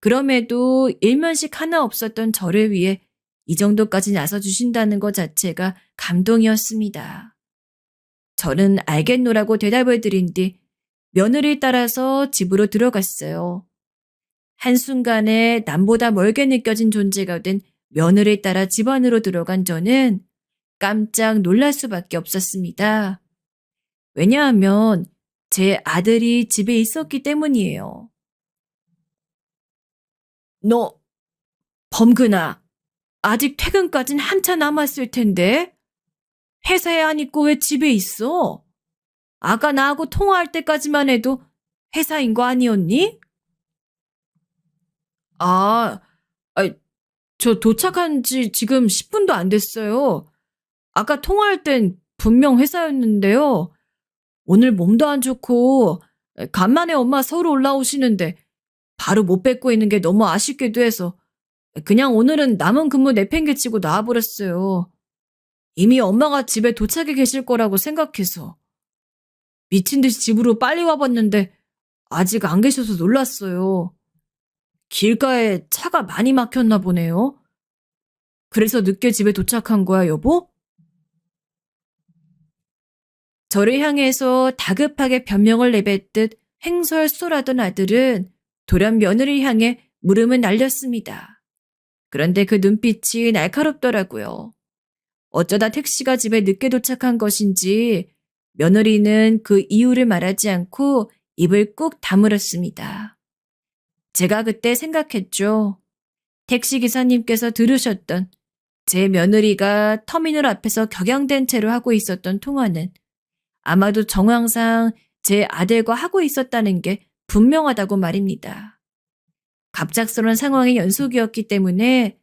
그럼에도 일면식 하나 없었던 저를 위해 이 정도까지 나서주신다는 것 자체가 감동이었습니다. 저는 알겠노라고 대답을 드린 뒤 며느리를 따라서 집으로 들어갔어요. 한순간에 남보다 멀게 느껴진 존재가 된 며느리를 따라 집 안으로 들어간 저는 깜짝 놀랄 수밖에 없었습니다. 왜냐하면 제 아들이 집에 있었기 때문이에요. 너, 범근아, 아직 퇴근까진 한참 남았을 텐데 회사에 안 있고 왜 집에 있어? 아까 나하고 통화할 때까지만 해도 회사인 거 아니었니? 아, 아이, 저 도착한 지 지금 10분도 안 됐어요. 아까 통화할 땐 분명 회사였는데요. 오늘 몸도 안 좋고 간만에 엄마 서울 올라오시는데 바로 못 뵙고 있는 게 너무 아쉽기도 해서 그냥 오늘은 남은 근무 내팽개치고 나와버렸어요. 이미 엄마가 집에 도착해 계실 거라고 생각해서. 미친 듯이 집으로 빨리 와봤는데 아직 안 계셔서 놀랐어요. 길가에 차가 많이 막혔나 보네요. 그래서 늦게 집에 도착한 거야, 여보? 저를 향해서 다급하게 변명을 내뱉듯 횡설수설하던 아들은 돌연 며느리를 향해 물음을 날렸습니다. 그런데 그 눈빛이 날카롭더라고요. 어쩌다 택시가 집에 늦게 도착한 것인지 며느리는 그 이유를 말하지 않고 입을 꾹 다물었습니다. 제가 그때 생각했죠. 택시기사님께서 들으셨던 제 며느리가 터미널 앞에서 격양된 채로 하고 있었던 통화는 아마도 정황상 제 아들과 하고 있었다는 게 분명하다고 말입니다. 갑작스러운 상황의 연속이었기 때문에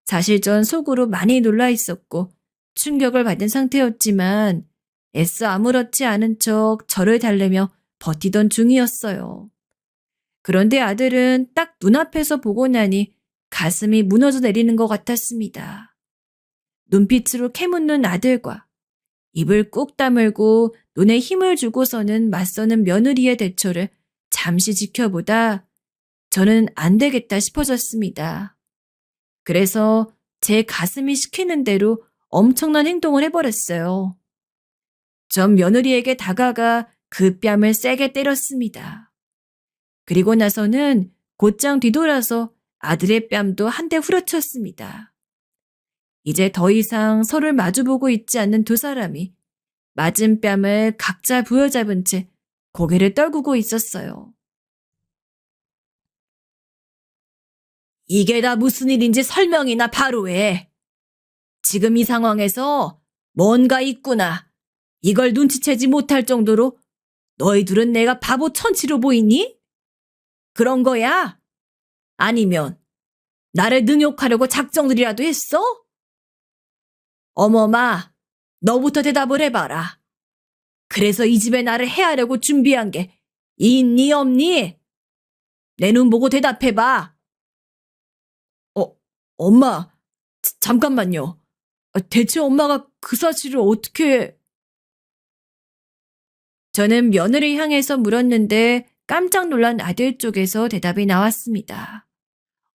사실 전 속으로 많이 놀라 있었고 충격을 받은 상태였지만 애써 아무렇지 않은 척 저를 달래며 버티던 중이었어요. 그런데 아들은 딱 눈앞에서 보고 나니 가슴이 무너져 내리는 것 같았습니다. 눈빛으로 캐묻는 아들과 입을 꾹 다물고 눈에 힘을 주고서는 맞서는 며느리의 대처를 잠시 지켜보다 저는 안 되겠다 싶어졌습니다. 그래서 제 가슴이 시키는 대로 엄청난 행동을 해버렸어요. 전 며느리에게 다가가 그 뺨을 세게 때렸습니다. 그리고 나서는 곧장 뒤돌아서 아들의 뺨도 한 대 후려쳤습니다. 이제 더 이상 서로를 마주보고 있지 않는 두 사람이 맞은 뺨을 각자 부여잡은 채 고개를 떨구고 있었어요. 이게 다 무슨 일인지 설명이나 바로 해. 지금 이 상황에서 뭔가 있구나. 이걸 눈치채지 못할 정도로 너희들은 내가 바보 천치로 보이니? 그런 거야? 아니면 나를 능욕하려고 작정들이라도 했어? 어머마, 너부터 대답을 해봐라. 그래서 이 집에 나를 해하려고 준비한 게 있니 없니? 내 눈 보고 대답해봐. 엄마, 잠깐만요. 대체 엄마가 그 사실을 어떻게... 저는 며느리 향해서 물었는데 깜짝 놀란 아들 쪽에서 대답이 나왔습니다.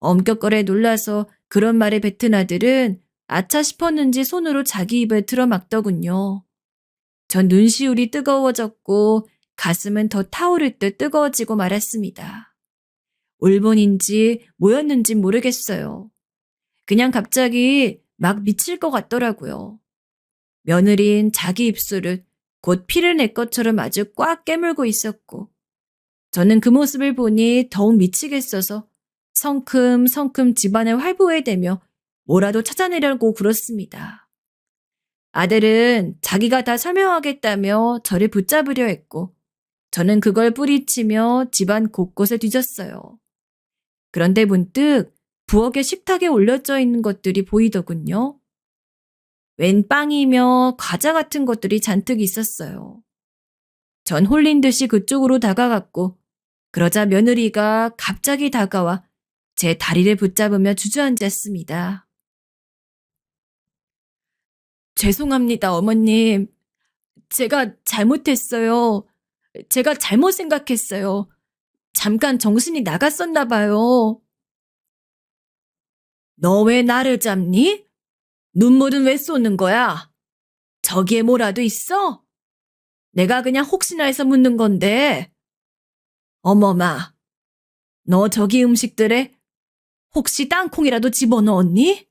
엄격거려 놀라서 그런 말에 뱉은 아들은 아차 싶었는지 손으로 자기 입을 틀어막더군요. 전 눈시울이 뜨거워졌고 가슴은 더 타오를 듯 뜨거워지고 말았습니다. 울분인지 뭐였는지 모르겠어요. 그냥 갑자기 막 미칠 것 같더라고요. 며느린 자기 입술을 곧 피를 낼 것처럼 아주 꽉 깨물고 있었고 저는 그 모습을 보니 더욱 미치겠어서 성큼성큼 집안을 활보해대며 뭐라도 찾아내려고 굴었습니다. 아들은 자기가 다 설명하겠다며 저를 붙잡으려 했고 저는 그걸 뿌리치며 집안 곳곳에 뒤졌어요. 그런데 문득 부엌에 식탁에 올려져 있는 것들이 보이더군요. 웬 빵이며 과자 같은 것들이 잔뜩 있었어요. 전 홀린 듯이 그쪽으로 다가갔고, 그러자 며느리가 갑자기 다가와 제 다리를 붙잡으며 주저앉았습니다. 죄송합니다, 어머님. 제가 잘못했어요. 제가 잘못 생각했어요. 잠깐 정신이 나갔었나 봐요. 너 왜 나를 잡니? 눈물은 왜 쏘는 거야? 저기에 뭐라도 있어? 내가 그냥 혹시나 해서 묻는 건데. 어머마, 너 저기 음식들에 혹시 땅콩이라도 집어넣었니?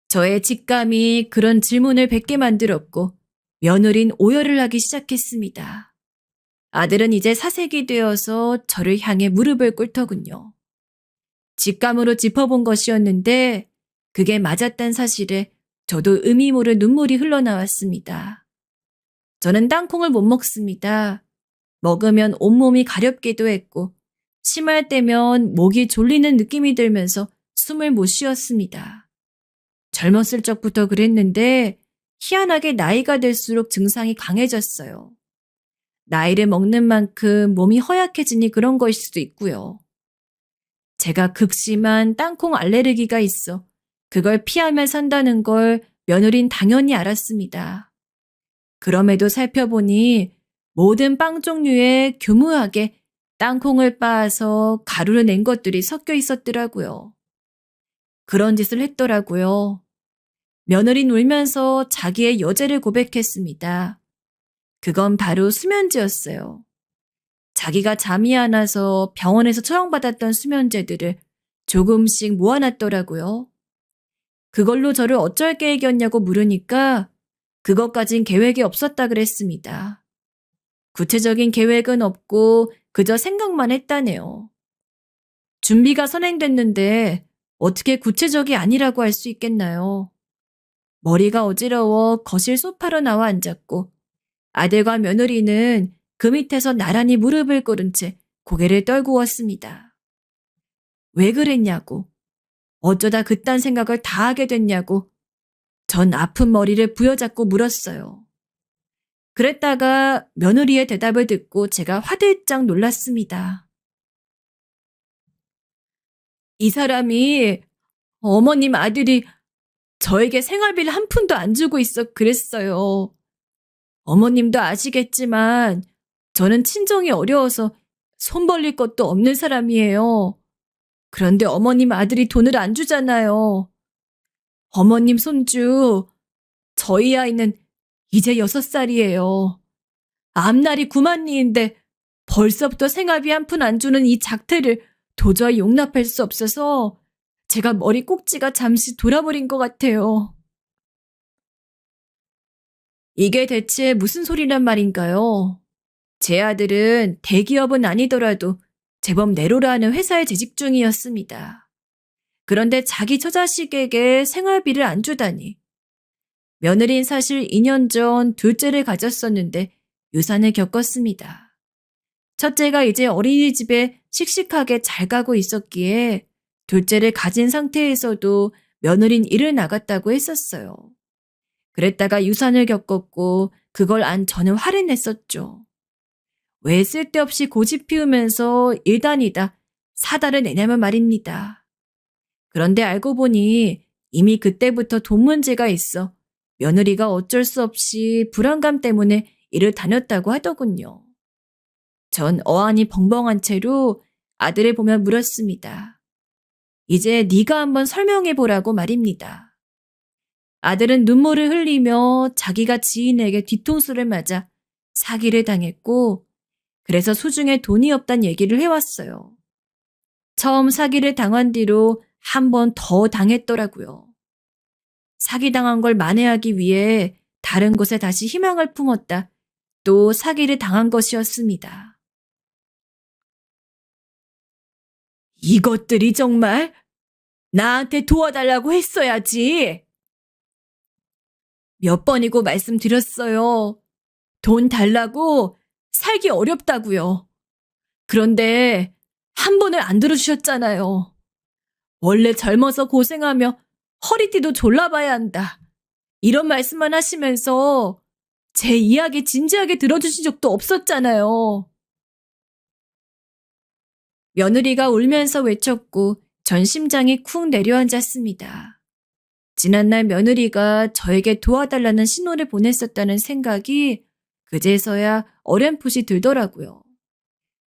저의 직감이 그런 질문을 뱉게 만들었고 며느린 오열을 하기 시작했습니다. 아들은 이제 사색이 되어서 저를 향해 무릎을 꿇더군요. 직감으로 짚어본 것이었는데 그게 맞았단 사실에 저도 의미 모를 눈물이 흘러나왔습니다. 저는 땅콩을 못 먹습니다. 먹으면 온몸이 가렵기도 했고 심할 때면 목이 졸리는 느낌이 들면서 숨을 못 쉬었습니다. 젊었을 적부터 그랬는데 희한하게 나이가 들수록 증상이 강해졌어요. 나이를 먹는 만큼 몸이 허약해지니 그런 것일 수도 있고요. 제가 극심한 땅콩 알레르기가 있어 그걸 피하며 산다는 걸 며느린 당연히 알았습니다. 그럼에도 살펴보니 모든 빵 종류에 교묘하게 땅콩을 빻아서 가루를 낸 것들이 섞여 있었더라고요. 그런 짓을 했더라고요. 며느린 울면서 자기의 여죄를 고백했습니다. 그건 바로 수면제였어요. 자기가 잠이 안 와서 병원에서 처방받았던 수면제들을 조금씩 모아놨더라고요. 그걸로 저를 어쩔 계획이었냐고 물으니까 그것까진 계획이 없었다 그랬습니다. 구체적인 계획은 없고 그저 생각만 했다네요. 준비가 선행됐는데 어떻게 구체적이 아니라고 할 수 있겠나요? 머리가 어지러워 거실 소파로 나와 앉았고 아들과 며느리는 그 밑에서 나란히 무릎을 꿇은 채 고개를 떨구었습니다. 왜 그랬냐고, 어쩌다 그딴 생각을 다 하게 됐냐고 전 아픈 머리를 부여잡고 물었어요. 그랬다가 며느리의 대답을 듣고 제가 화들짝 놀랐습니다. 이 사람이 어머님 아들이 저에게 생활비를 한 푼도 안 주고 있어 그랬어요. 어머님도 아시겠지만 저는 친정이 어려워서 손 벌릴 것도 없는 사람이에요. 그런데 어머님 아들이 돈을 안 주잖아요. 어머님 손주, 저희 아이는 이제 6살이에요. 앞날이 9만리인데 벌써부터 생활비 한 푼 안 주는 이 작태를 도저히 용납할 수 없어서 제가 머리 꼭지가 잠시 돌아버린 것 같아요. 이게 대체 무슨 소리란 말인가요? 제 아들은 대기업은 아니더라도 제법 내로라는 회사에 재직 중이었습니다. 그런데 자기 처자식에게 생활비를 안 주다니. 며느린 사실 2년 전 둘째를 가졌었는데 유산을 겪었습니다. 첫째가 이제 어린이집에 씩씩하게 잘 가고 있었기에 둘째를 가진 상태에서도 며느린 일을 나갔다고 했었어요. 그랬다가 유산을 겪었고 그걸 안 저는 화를 냈었죠. 왜 쓸데없이 고집 피우면서 일단이다 사다를 내냐면 말입니다. 그런데 알고 보니 이미 그때부터 돈 문제가 있어 며느리가 어쩔 수 없이 불안감 때문에 일을 다녔다고 하더군요. 전 어안이 벙벙한 채로 아들을 보며 물었습니다. 이제 네가 한번 설명해 보라고 말입니다. 아들은 눈물을 흘리며 자기가 지인에게 뒤통수를 맞아 사기를 당했고 그래서 수중에 돈이 없단 얘기를 해왔어요. 처음 사기를 당한 뒤로 한 번 더 당했더라고요. 사기당한 걸 만회하기 위해 다른 곳에 다시 희망을 품었다. 또 사기를 당한 것이었습니다. 이것들이 정말 나한테 도와달라고 했어야지. 몇 번이고 말씀드렸어요. 돈 달라고 살기 어렵다고요. 그런데 한 번을 안 들어주셨잖아요. 원래 젊어서 고생하며 허리띠도 졸라봐야 한다. 이런 말씀만 하시면서 제 이야기 진지하게 들어주신 적도 없었잖아요. 며느리가 울면서 외쳤고 전 심장이 쿵 내려앉았습니다. 지난날 며느리가 저에게 도와달라는 신호를 보냈었다는 생각이 그제서야 어렴풋이 들더라고요.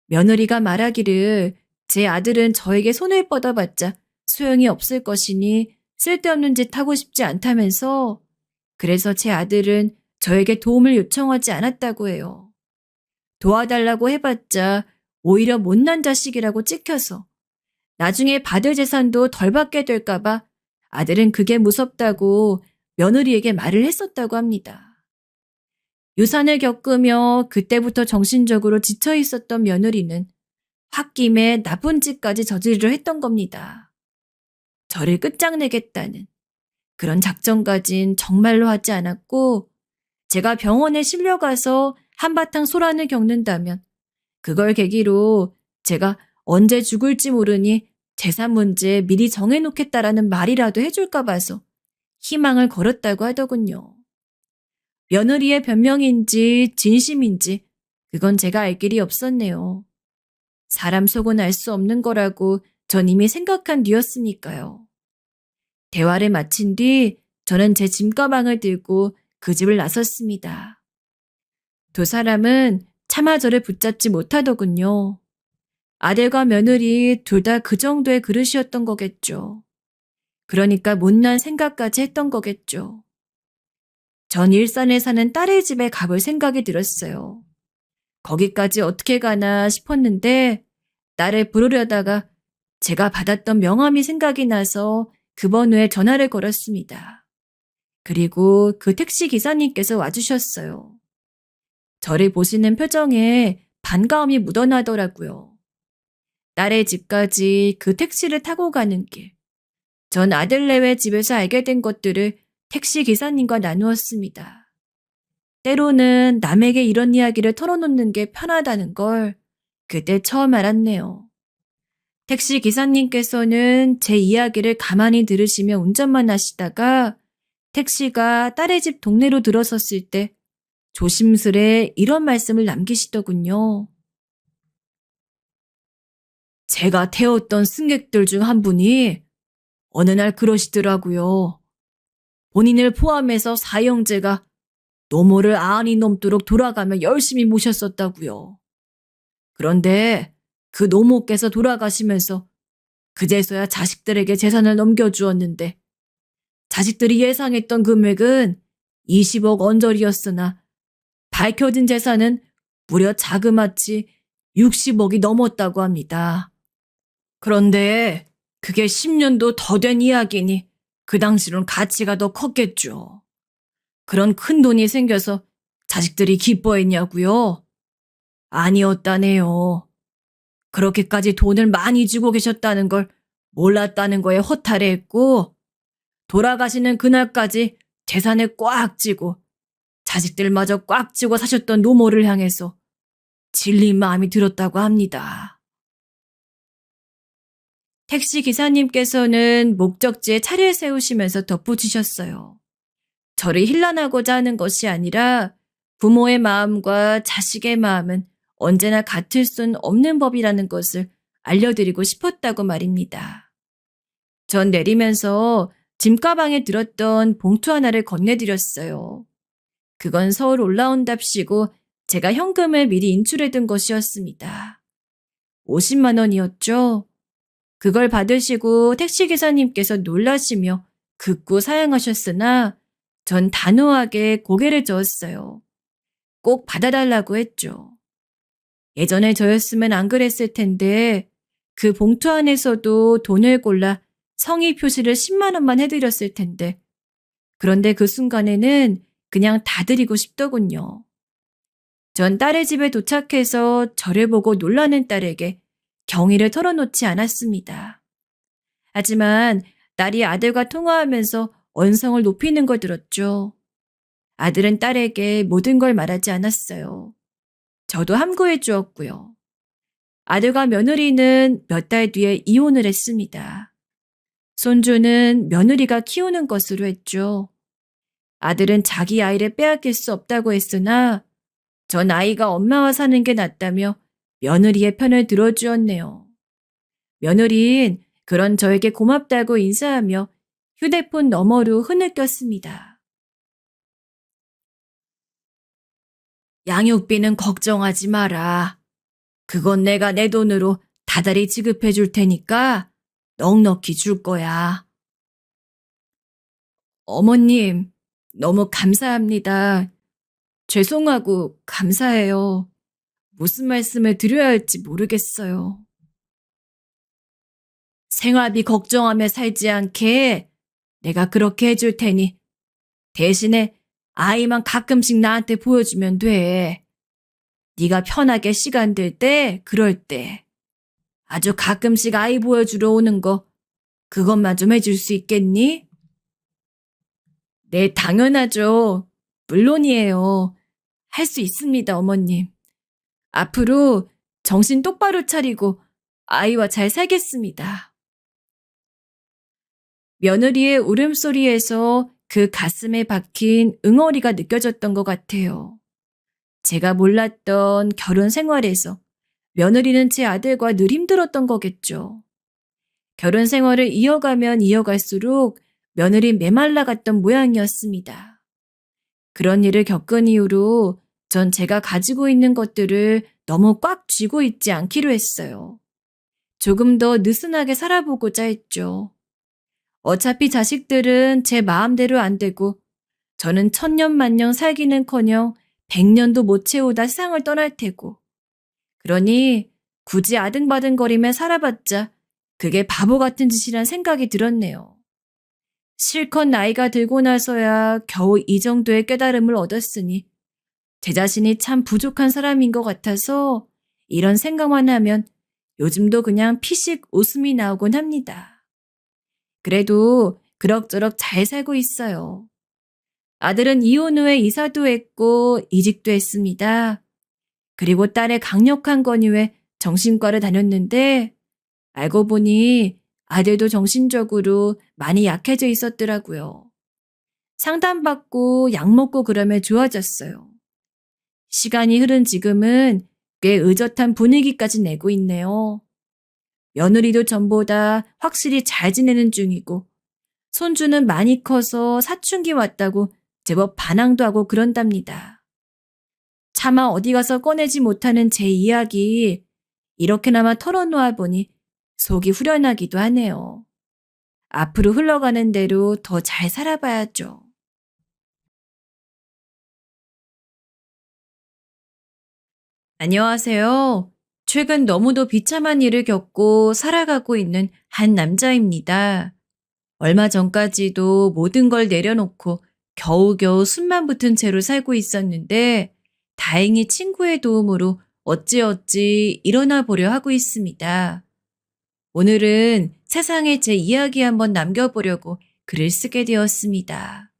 며느리가 말하기를 제 아들은 저에게 손을 뻗어봤자 소용이 없을 것이니 쓸데없는 짓 하고 싶지 않다면서 그래서 제 아들은 저에게 도움을 요청하지 않았다고 해요. 도와달라고 해봤자 오히려 못난 자식이라고 찍혀서 나중에 받을 재산도 덜 받게 될까봐 아들은 그게 무섭다고 며느리에게 말을 했었다고 합니다. 유산을 겪으며 그때부터 정신적으로 지쳐 있었던 며느리는 홧김에 나쁜 짓까지 저지르려 했던 겁니다. 저를 끝장내겠다는 그런 작전까진 정말로 하지 않았고 제가 병원에 실려가서 한바탕 소란을 겪는다면 그걸 계기로 제가 언제 죽을지 모르니 재산 문제 미리 정해놓겠다라는 말이라도 해줄까 봐서 희망을 걸었다고 하더군요. 며느리의 변명인지 진심인지 그건 제가 알 길이 없었네요. 사람 속은 알 수 없는 거라고 전 이미 생각한 뒤였으니까요. 대화를 마친 뒤 저는 제 짐가방을 들고 그 집을 나섰습니다. 두 사람은 차마 저를 붙잡지 못하더군요. 아들과 며느리 둘 다 그 정도의 그릇이었던 거겠죠. 그러니까 못난 생각까지 했던 거겠죠. 전 일산에 사는 딸의 집에 가볼 생각이 들었어요. 거기까지 어떻게 가나 싶었는데 딸을 부르려다가 제가 받았던 명함이 생각이 나서 그 번호에 전화를 걸었습니다. 그리고 그 택시 기사님께서 와주셨어요. 저를 보시는 표정에 반가움이 묻어나더라고요. 딸의 집까지 그 택시를 타고 가는 길. 전 아들네외 집에서 알게 된 것들을 택시 기사님과 나누었습니다. 때로는 남에게 이런 이야기를 털어놓는 게 편하다는 걸 그때 처음 알았네요. 택시 기사님께서는 제 이야기를 가만히 들으시며 운전만 하시다가 택시가 딸의 집 동네로 들어섰을 때 조심스레 이런 말씀을 남기시더군요. 제가 태웠던 승객들 중 한 분이 어느 날 그러시더라고요. 본인을 포함해서 사형제가 노모를 안이 넘도록 돌아가며 열심히 모셨었다고요. 그런데 그 노모께서 돌아가시면서 그제서야 자식들에게 재산을 넘겨주었는데 자식들이 예상했던 금액은 20억 언저리였으나 밝혀진 재산은 무려 자그마치 60억이 넘었다고 합니다. 그런데 그게 10년도 더 된 이야기니 그 당시로는 가치가 더 컸겠죠. 그런 큰 돈이 생겨서 자식들이 기뻐했냐고요? 아니었다네요. 그렇게까지 돈을 많이 주고 계셨다는 걸 몰랐다는 거에 허탈해했고 돌아가시는 그날까지 재산을 꽉 쥐고 자식들마저 꽉 쥐고 사셨던 노모를 향해서 질린 마음이 들었다고 합니다. 택시 기사님께서는 목적지에 차를 세우시면서 덧붙이셨어요. 저를 힐난하고자 하는 것이 아니라 부모의 마음과 자식의 마음은 언제나 같을 순 없는 법이라는 것을 알려드리고 싶었다고 말입니다. 전 내리면서 짐가방에 들었던 봉투 하나를 건네드렸어요. 그건 서울 올라온답시고 제가 현금을 미리 인출해둔 것이었습니다. 50만 원이었죠. 그걸 받으시고 택시기사님께서 놀라시며 극구 사양하셨으나 전 단호하게 고개를 저었어요. 꼭 받아달라고 했죠. 예전에 저였으면 안 그랬을 텐데 그 봉투 안에서도 돈을 골라 성의 표시를 10만 원만 해드렸을 텐데 그런데 그 순간에는 그냥 다 드리고 싶더군요. 전 딸의 집에 도착해서 저를 보고 놀라는 딸에게 경위를 털어놓지 않았습니다. 하지만 딸이 아들과 통화하면서 언성을 높이는 걸 들었죠. 아들은 딸에게 모든 걸 말하지 않았어요. 저도 함구해 주었고요. 아들과 며느리는 몇 달 뒤에 이혼을 했습니다. 손주는 며느리가 키우는 것으로 했죠. 아들은 자기 아이를 빼앗길 수 없다고 했으나 전 아이가 엄마와 사는 게 낫다며 며느리의 편을 들어주었네요. 며느리는 그런 저에게 고맙다고 인사하며 휴대폰 너머로 흐느꼈습니다. 양육비는 걱정하지 마라. 그건 내가 내 돈으로 다달이 지급해 줄 테니까 넉넉히 줄 거야. 어머님, 너무 감사합니다. 죄송하고 감사해요. 무슨 말씀을 드려야 할지 모르겠어요. 생활비 걱정하며 살지 않게 내가 그렇게 해줄 테니 대신에 아이만 가끔씩 나한테 보여주면 돼. 네가 편하게 시간 될 때, 그럴 때. 아주 가끔씩 아이 보여주러 오는 거 그것만 좀 해줄 수 있겠니? 네, 당연하죠. 물론이에요. 할 수 있습니다, 어머님. 앞으로 정신 똑바로 차리고 아이와 잘 살겠습니다. 며느리의 울음소리에서 그 가슴에 박힌 응어리가 느껴졌던 것 같아요. 제가 몰랐던 결혼 생활에서 며느리는 제 아들과 늘 힘들었던 거겠죠. 결혼 생활을 이어가면 이어갈수록 며느리 메말라갔던 모양이었습니다. 그런 일을 겪은 이후로 전 제가 가지고 있는 것들을 너무 꽉 쥐고 있지 않기로 했어요. 조금 더 느슨하게 살아보고자 했죠. 어차피 자식들은 제 마음대로 안 되고 저는 천년만년 살기는커녕 100년도 못 채우다 세상을 떠날 테고 그러니 굳이 아등바등거리며 살아봤자 그게 바보 같은 짓이란 생각이 들었네요. 실컷 나이가 들고 나서야 겨우 이 정도의 깨달음을 얻었으니 제 자신이 참 부족한 사람인 것 같아서 이런 생각만 하면 요즘도 그냥 피식 웃음이 나오곤 합니다. 그래도 그럭저럭 잘 살고 있어요. 아들은 이혼 후에 이사도 했고 이직도 했습니다. 그리고 딸의 강력한 권유에 정신과를 다녔는데 알고 보니 아들도 정신적으로 많이 약해져 있었더라고요. 상담받고 약 먹고 그러면 좋아졌어요. 시간이 흐른 지금은 꽤 의젓한 분위기까지 내고 있네요. 며느리도 전보다 확실히 잘 지내는 중이고 손주는 많이 커서 사춘기 왔다고 제법 반항도 하고 그런답니다. 차마 어디 가서 꺼내지 못하는 제 이야기 이렇게나마 털어놓아 보니 속이 후련하기도 하네요. 앞으로 흘러가는 대로 더 잘 살아봐야죠. 안녕하세요. 최근 너무도 비참한 일을 겪고 살아가고 있는 한 남자입니다. 얼마 전까지도 모든 걸 내려놓고 겨우겨우 숨만 붙은 채로 살고 있었는데 다행히 친구의 도움으로 어찌어찌 일어나 보려 하고 있습니다. 오늘은 세상에 제 이야기 한번 남겨보려고 글을 쓰게 되었습니다.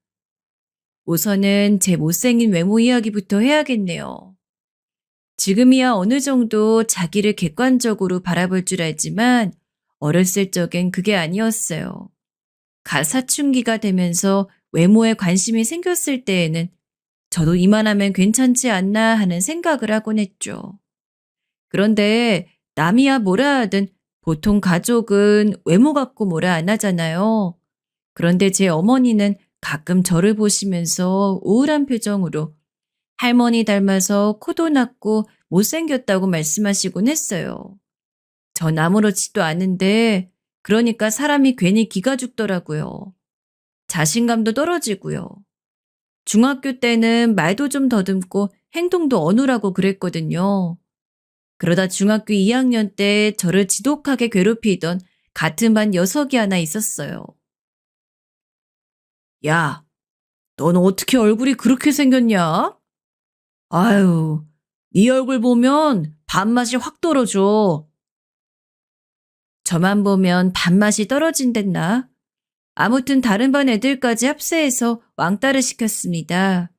우선은 제 못생긴 외모 이야기부터 해야겠네요. 지금이야 어느 정도 자기를 객관적으로 바라볼 줄 알지만 어렸을 적엔 그게 아니었어요. 사춘기가 되면서 외모에 관심이 생겼을 때에는 저도 이만하면 괜찮지 않나 하는 생각을 하곤 했죠. 그런데 남이야 뭐라 하든 보통 가족은 외모 갖고 뭐라 안 하잖아요. 그런데 제 어머니는 가끔 저를 보시면서 우울한 표정으로 할머니 닮아서 코도 낮고 못생겼다고 말씀하시곤 했어요. 전 아무렇지도 않은데 그러니까 사람이 괜히 기가 죽더라고요. 자신감도 떨어지고요. 중학교 때는 말도 좀 더듬고 행동도 어눌하고 그랬거든요. 그러다 중학교 2학년 때 저를 지독하게 괴롭히던 같은 반 녀석이 하나 있었어요. 야, 넌 어떻게 얼굴이 그렇게 생겼냐? 아유, 네 얼굴 보면 밥맛이 확 떨어져. 저만 보면 밥맛이 떨어진댔나? 아무튼 다른 반 애들까지 합세해서 왕따를 시켰습니다.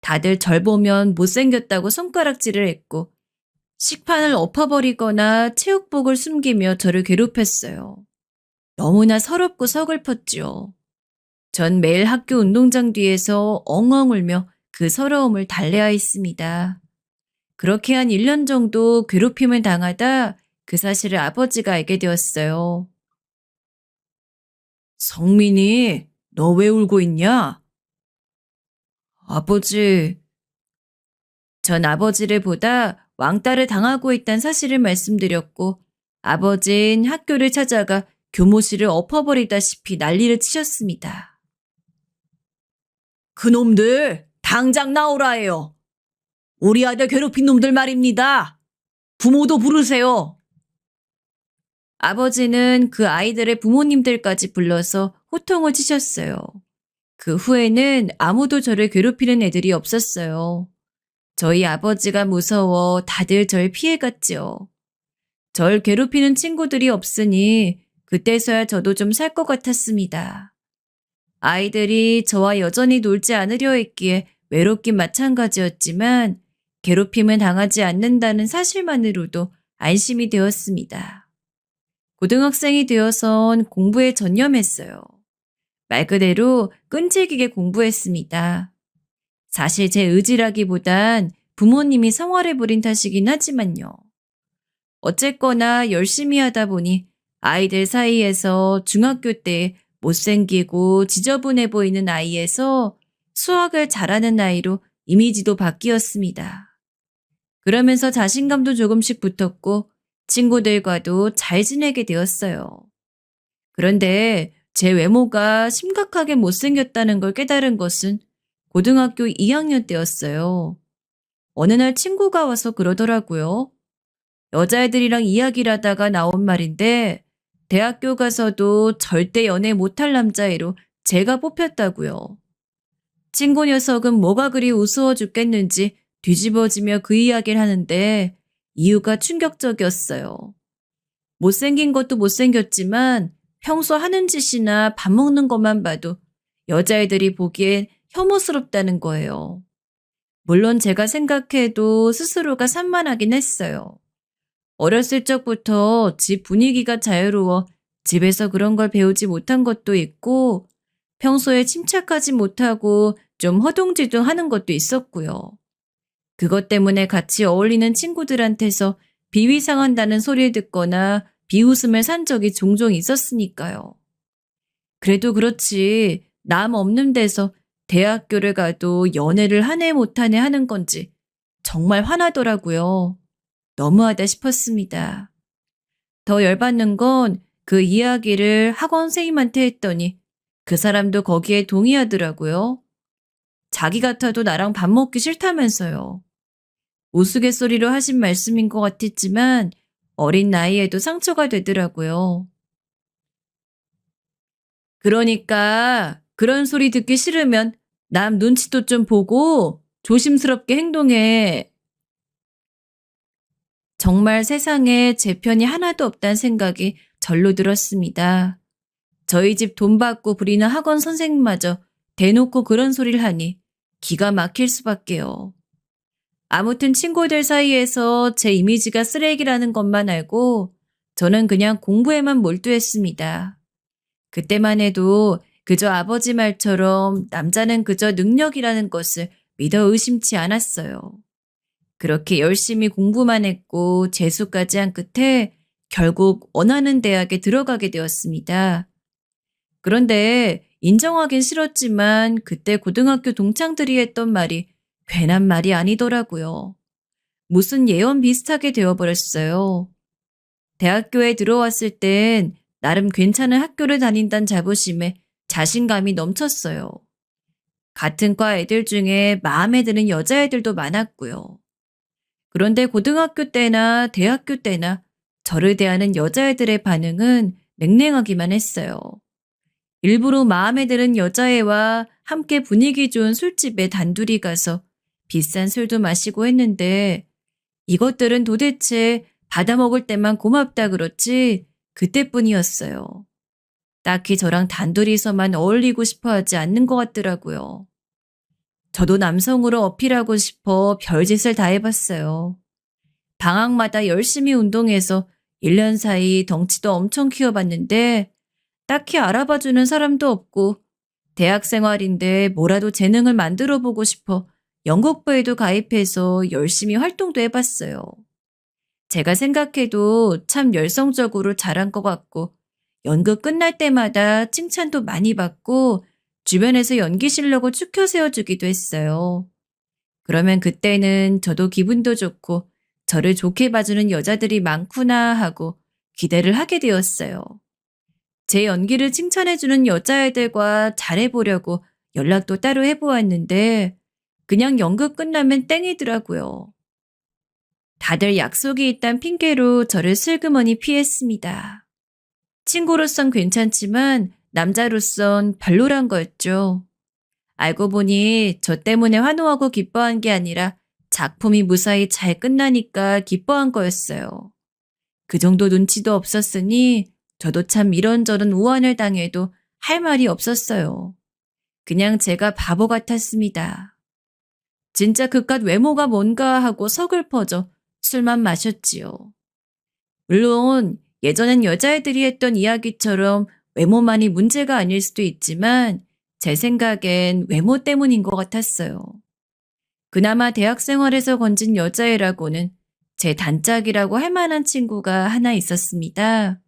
다들 절 보면 못생겼다고 손가락질을 했고 식판을 엎어버리거나 체육복을 숨기며 저를 괴롭혔어요. 너무나 서럽고 서글펐죠. 전 매일 학교 운동장 뒤에서 엉엉 울며 그 서러움을 달래야 했습니다. 그렇게 한 1년 정도 괴롭힘을 당하다 그 사실을 아버지가 알게 되었어요. 성민이, 너 왜 울고 있냐? 아버지, 전 아버지를 보다 왕따를 당하고 있다는 사실을 말씀드렸고, 아버진 학교를 찾아가 교무실을 엎어버리다시피 난리를 치셨습니다. 그놈들, 당장 나오라 해요. 우리 아들 괴롭힌 놈들 말입니다. 부모도 부르세요. 아버지는 그 아이들의 부모님들까지 불러서 호통을 치셨어요. 그 후에는 아무도 저를 괴롭히는 애들이 없었어요. 저희 아버지가 무서워 다들 절 피해갔지요. 절 괴롭히는 친구들이 없으니 그때서야 저도 좀 살 것 같았습니다. 아이들이 저와 여전히 놀지 않으려 했기에 외롭긴 마찬가지였지만 괴롭힘을 당하지 않는다는 사실만으로도 안심이 되었습니다. 고등학생이 되어선 공부에 전념했어요. 말 그대로 끈질기게 공부했습니다. 사실 제 의지라기보단 부모님이 성화를 부린 탓이긴 하지만요. 어쨌거나 열심히 하다 보니 아이들 사이에서 중학교 때 못생기고 지저분해 보이는 아이에서 수학을 잘하는 아이로 이미지도 바뀌었습니다. 그러면서 자신감도 조금씩 붙었고 친구들과도 잘 지내게 되었어요. 그런데 제 외모가 심각하게 못생겼다는 걸 깨달은 것은 고등학교 2학년 때였어요. 어느 날 친구가 와서 그러더라고요. 여자애들이랑 이야기를 하다가 나온 말인데 대학교 가서도 절대 연애 못할 남자애로 제가 뽑혔다고요. 친구 녀석은 뭐가 그리 우스워 죽겠는지 뒤집어지며 그 이야기를 하는데 이유가 충격적이었어요. 못생긴 것도 못생겼지만 평소 하는 짓이나 밥 먹는 것만 봐도 여자애들이 보기엔 혐오스럽다는 거예요. 물론 제가 생각해도 스스로가 산만하긴 했어요. 어렸을 적부터 집 분위기가 자유로워 집에서 그런 걸 배우지 못한 것도 있고 평소에 침착하지 못하고 좀 허둥지둥 하는 것도 있었고요. 그것 때문에 같이 어울리는 친구들한테서 비위상한다는 소리를 듣거나 비웃음을 산 적이 종종 있었으니까요. 그래도 그렇지 남 없는 데서 대학교를 가도 연애를 하네 못하네 하는 건지 정말 화나더라고요. 너무하다 싶었습니다. 더 열받는 건 그 이야기를 학원 선생님한테 했더니 그 사람도 거기에 동의하더라고요. 자기 같아도 나랑 밥 먹기 싫다면서요. 우스갯소리로 하신 말씀인 것 같았지만 어린 나이에도 상처가 되더라고요. 그러니까 그런 소리 듣기 싫으면 남 눈치도 좀 보고 조심스럽게 행동해. 정말 세상에 제 편이 하나도 없다는 생각이 절로 들었습니다. 저희 집 돈 받고 부리는 학원 선생님마저 대놓고 그런 소리를 하니 기가 막힐 수밖에요. 아무튼 친구들 사이에서 제 이미지가 쓰레기라는 것만 알고 저는 그냥 공부에만 몰두했습니다. 그때만 해도 그저 아버지 말처럼 남자는 그저 능력이라는 것을 믿어 의심치 않았어요. 그렇게 열심히 공부만 했고 재수까지 한 끝에 결국 원하는 대학에 들어가게 되었습니다. 그런데 인정하긴 싫었지만 그때 고등학교 동창들이 했던 말이 괜한 말이 아니더라고요. 무슨 예언 비슷하게 되어버렸어요. 대학교에 들어왔을 땐 나름 괜찮은 학교를 다닌다는 자부심에 자신감이 넘쳤어요. 같은 과 애들 중에 마음에 드는 여자애들도 많았고요. 그런데 고등학교 때나 대학교 때나 저를 대하는 여자애들의 반응은 냉랭하기만 했어요. 일부러 마음에 드는 여자애와 함께 분위기 좋은 술집에 단둘이 가서 비싼 술도 마시고 했는데 이것들은 도대체 받아먹을 때만 고맙다 그렇지 그때뿐이었어요. 딱히 저랑 단둘이서만 어울리고 싶어 하지 않는 것 같더라고요. 저도 남성으로 어필하고 싶어 별짓을 다 해봤어요. 방학마다 열심히 운동해서 1년 사이 덩치도 엄청 키워봤는데 딱히 알아봐주는 사람도 없고 대학 생활인데 뭐라도 재능을 만들어 보고 싶어 연극부에도 가입해서 열심히 활동도 해봤어요. 제가 생각해도 참 열성적으로 잘한 것 같고 연극 끝날 때마다 칭찬도 많이 받고 주변에서 연기 실력을 추켜 세워주기도 했어요. 그러면 그때는 저도 기분도 좋고 저를 좋게 봐주는 여자들이 많구나 하고 기대를 하게 되었어요. 제 연기를 칭찬해주는 여자애들과 잘해보려고 연락도 따로 해보았는데 그냥 연극 끝나면 땡이더라고요. 다들 약속이 있단 핑계로 저를 슬그머니 피했습니다. 친구로선 괜찮지만 남자로선 별로란 거였죠. 알고 보니 저 때문에 환호하고 기뻐한 게 아니라 작품이 무사히 잘 끝나니까 기뻐한 거였어요. 그 정도 눈치도 없었으니 저도 참 이런저런 우환을 당해도 할 말이 없었어요. 그냥 제가 바보 같았습니다. 진짜 그깟 외모가 뭔가 하고 서글퍼져 술만 마셨지요. 물론 예전엔 여자애들이 했던 이야기처럼 외모만이 문제가 아닐 수도 있지만 제 생각엔 외모 때문인 것 같았어요. 그나마 대학 생활에서 건진 여자애라고는 제 단짝이라고 할 만한 친구가 하나 있었습니다.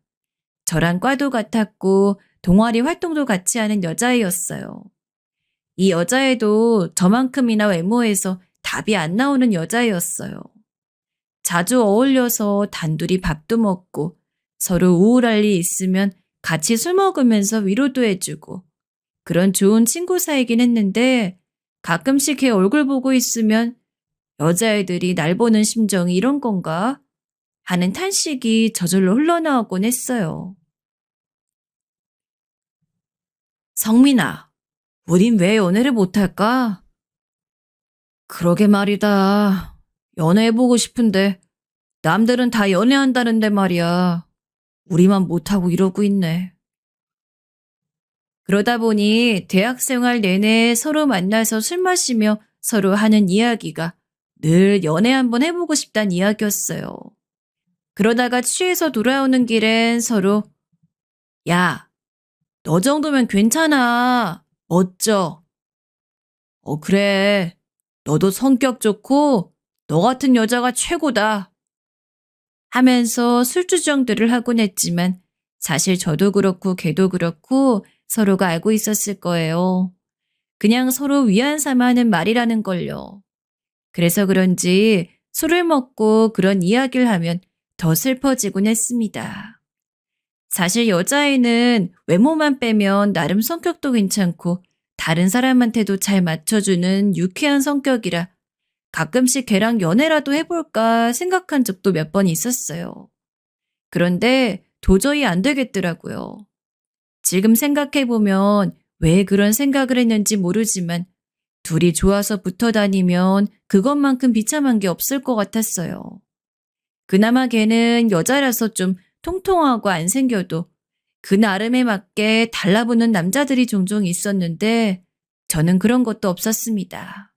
저랑 과도 같았고 동아리 활동도 같이 하는 여자애였어요. 이 여자애도 저만큼이나 외모에서 답이 안 나오는 여자애였어요. 자주 어울려서 단둘이 밥도 먹고 서로 우울할 일 있으면 같이 술 먹으면서 위로도 해주고 그런 좋은 친구 사이긴 했는데 가끔씩 걔 얼굴 보고 있으면 여자애들이 날 보는 심정이 이런 건가 하는 탄식이 저절로 흘러나오곤 했어요. 성민아, 우린 왜 연애를 못할까? 그러게 말이다. 연애해보고 싶은데 남들은 다 연애한다는데 말이야. 우리만 못하고 이러고 있네. 그러다 보니 대학생활 내내 서로 만나서 술 마시며 서로 하는 이야기가 늘 연애 한번 해보고 싶단 이야기였어요. 그러다가 취해서 돌아오는 길엔 서로 야, 너 정도면 괜찮아. 멋져. 그래. 너도 성격 좋고 너 같은 여자가 최고다. 하면서 술주정들을 하곤 했지만 사실 저도 그렇고 걔도 그렇고 서로가 알고 있었을 거예요. 그냥 서로 위안 삼아 하는 말이라는 걸요. 그래서 그런지 술을 먹고 그런 이야기를 하면 더 슬퍼지곤 했습니다. 사실 여자애는 외모만 빼면 나름 성격도 괜찮고 다른 사람한테도 잘 맞춰주는 유쾌한 성격이라 가끔씩 걔랑 연애라도 해볼까 생각한 적도 몇 번 있었어요. 그런데 도저히 안 되겠더라고요. 지금 생각해보면 왜 그런 생각을 했는지 모르지만 둘이 좋아서 붙어 다니면 그것만큼 비참한 게 없을 것 같았어요. 그나마 걔는 여자라서 좀 통통하고 안 생겨도 그 나름에 맞게 달라붙는 남자들이 종종 있었는데 저는 그런 것도 없었습니다.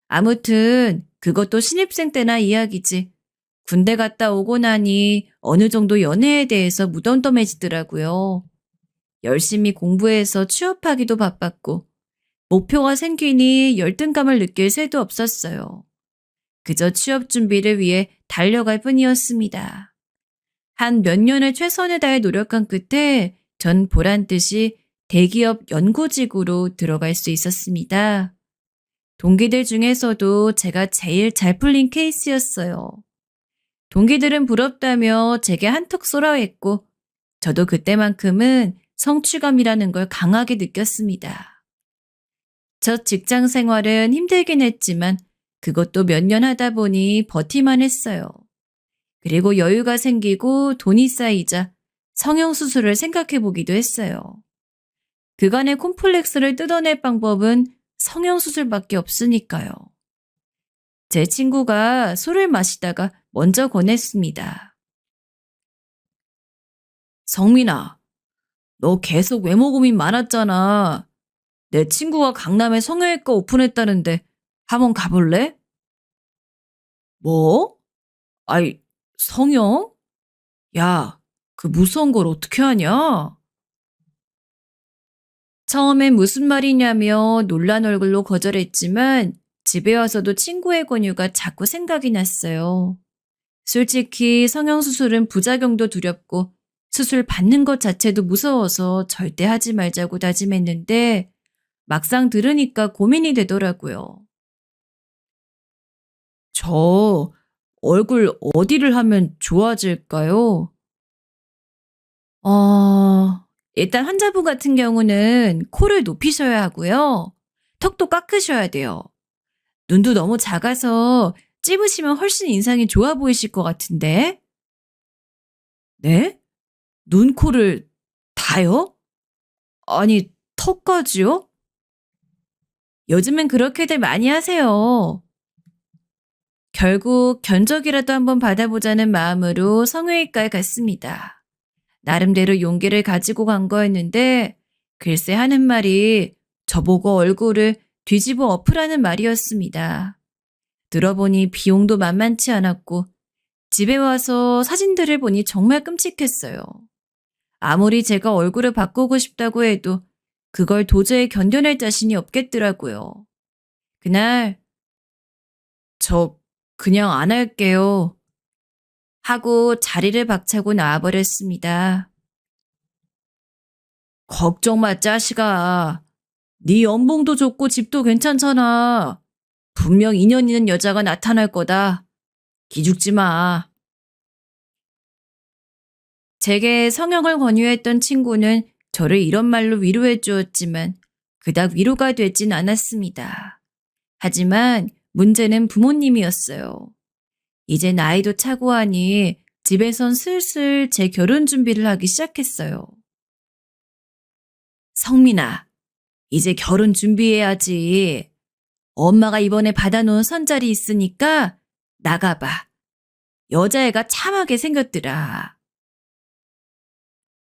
아무튼 그것도 신입생 때나 이야기지. 군대 갔다 오고 나니 어느 정도 연애에 대해서 무덤덤해지더라고요. 열심히 공부해서 취업하기도 바빴고 목표가 생기니 열등감을 느낄 새도 없었어요. 그저 취업 준비를 위해 달려갈 뿐이었습니다. 한 몇 년을 최선을 다해 노력한 끝에 전 보란듯이 대기업 연구직으로 들어갈 수 있었습니다. 동기들 중에서도 제가 제일 잘 풀린 케이스였어요. 동기들은 부럽다며 제게 한턱 쏘라 했고 저도 그때만큼은 성취감이라는 걸 강하게 느꼈습니다. 첫 직장 생활은 힘들긴 했지만 그것도 몇 년 하다 보니 버티만 했어요. 그리고 여유가 생기고 돈이 쌓이자 성형수술을 생각해 보기도 했어요. 그간의 콤플렉스를 뜯어낼 방법은 성형수술밖에 없으니까요. 제 친구가 술을 마시다가 먼저 권했습니다. 성민아, 너 계속 외모 고민 많았잖아. 내 친구가 강남에 성형외과 오픈했다는데 한번 가볼래? 뭐? 아이, 성형? 야, 그 무서운 걸 어떻게 하냐? 처음엔 무슨 말이냐며 놀란 얼굴로 거절했지만 집에 와서도 친구의 권유가 자꾸 생각이 났어요. 솔직히 성형수술은 부작용도 두렵고 수술 받는 것 자체도 무서워서 절대 하지 말자고 다짐했는데 막상 들으니까 고민이 되더라고요. 저 얼굴 어디를 하면 좋아질까요? 어, 일단 환자분 같은 경우는 코를 높이셔야 하고요. 턱도 깎으셔야 돼요. 눈도 너무 작아서 찝으시면 훨씬 인상이 좋아 보이실 것 같은데. 네? 눈, 코를 다요? 아니, 턱까지요? 요즘은 그렇게들 많이 하세요. 결국 견적이라도 한번 받아보자는 마음으로 성형외과에 갔습니다. 나름대로 용기를 가지고 간 거였는데 글쎄 하는 말이 저보고 얼굴을 뒤집어 엎으라는 말이었습니다. 들어보니 비용도 만만치 않았고 집에 와서 사진들을 보니 정말 끔찍했어요. 아무리 제가 얼굴을 바꾸고 싶다고 해도 그걸 도저히 견뎌낼 자신이 없겠더라고요. 그날 저 그냥 안 할게요 하고 자리를 박차고 나와버렸습니다. 걱정 마 짜식아. 네 연봉도 좋고 집도 괜찮잖아. 분명 인연 있는 여자가 나타날 거다. 기죽지 마. 제게 성형을 권유했던 친구는 저를 이런 말로 위로해 주었지만 그닥 위로가 되진 않았습니다. 하지만 문제는 부모님이었어요. 이제 나이도 차고 하니 집에선 슬슬 제 결혼 준비를 하기 시작했어요. 성민아, 이제 결혼 준비해야지. 엄마가 이번에 받아놓은 선자리 있으니까 나가봐. 여자애가 참하게 생겼더라.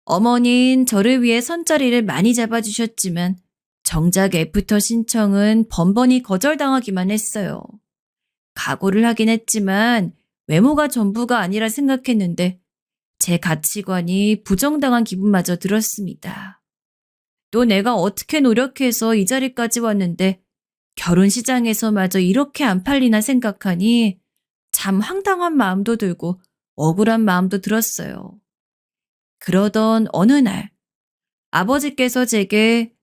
어머닌 저를 위해 선자리를 많이 잡아주셨지만 정작 애프터 신청은 번번이 거절당하기만 했어요. 각오를 하긴 했지만 외모가 전부가 아니라 생각했는데 제 가치관이 부정당한 기분마저 들었습니다. 또 내가 어떻게 노력해서 이 자리까지 왔는데 결혼 시장에서마저 이렇게 안 팔리나 생각하니 참 황당한 마음도 들고 억울한 마음도 들었어요. 그러던 어느 날 아버지께서 제게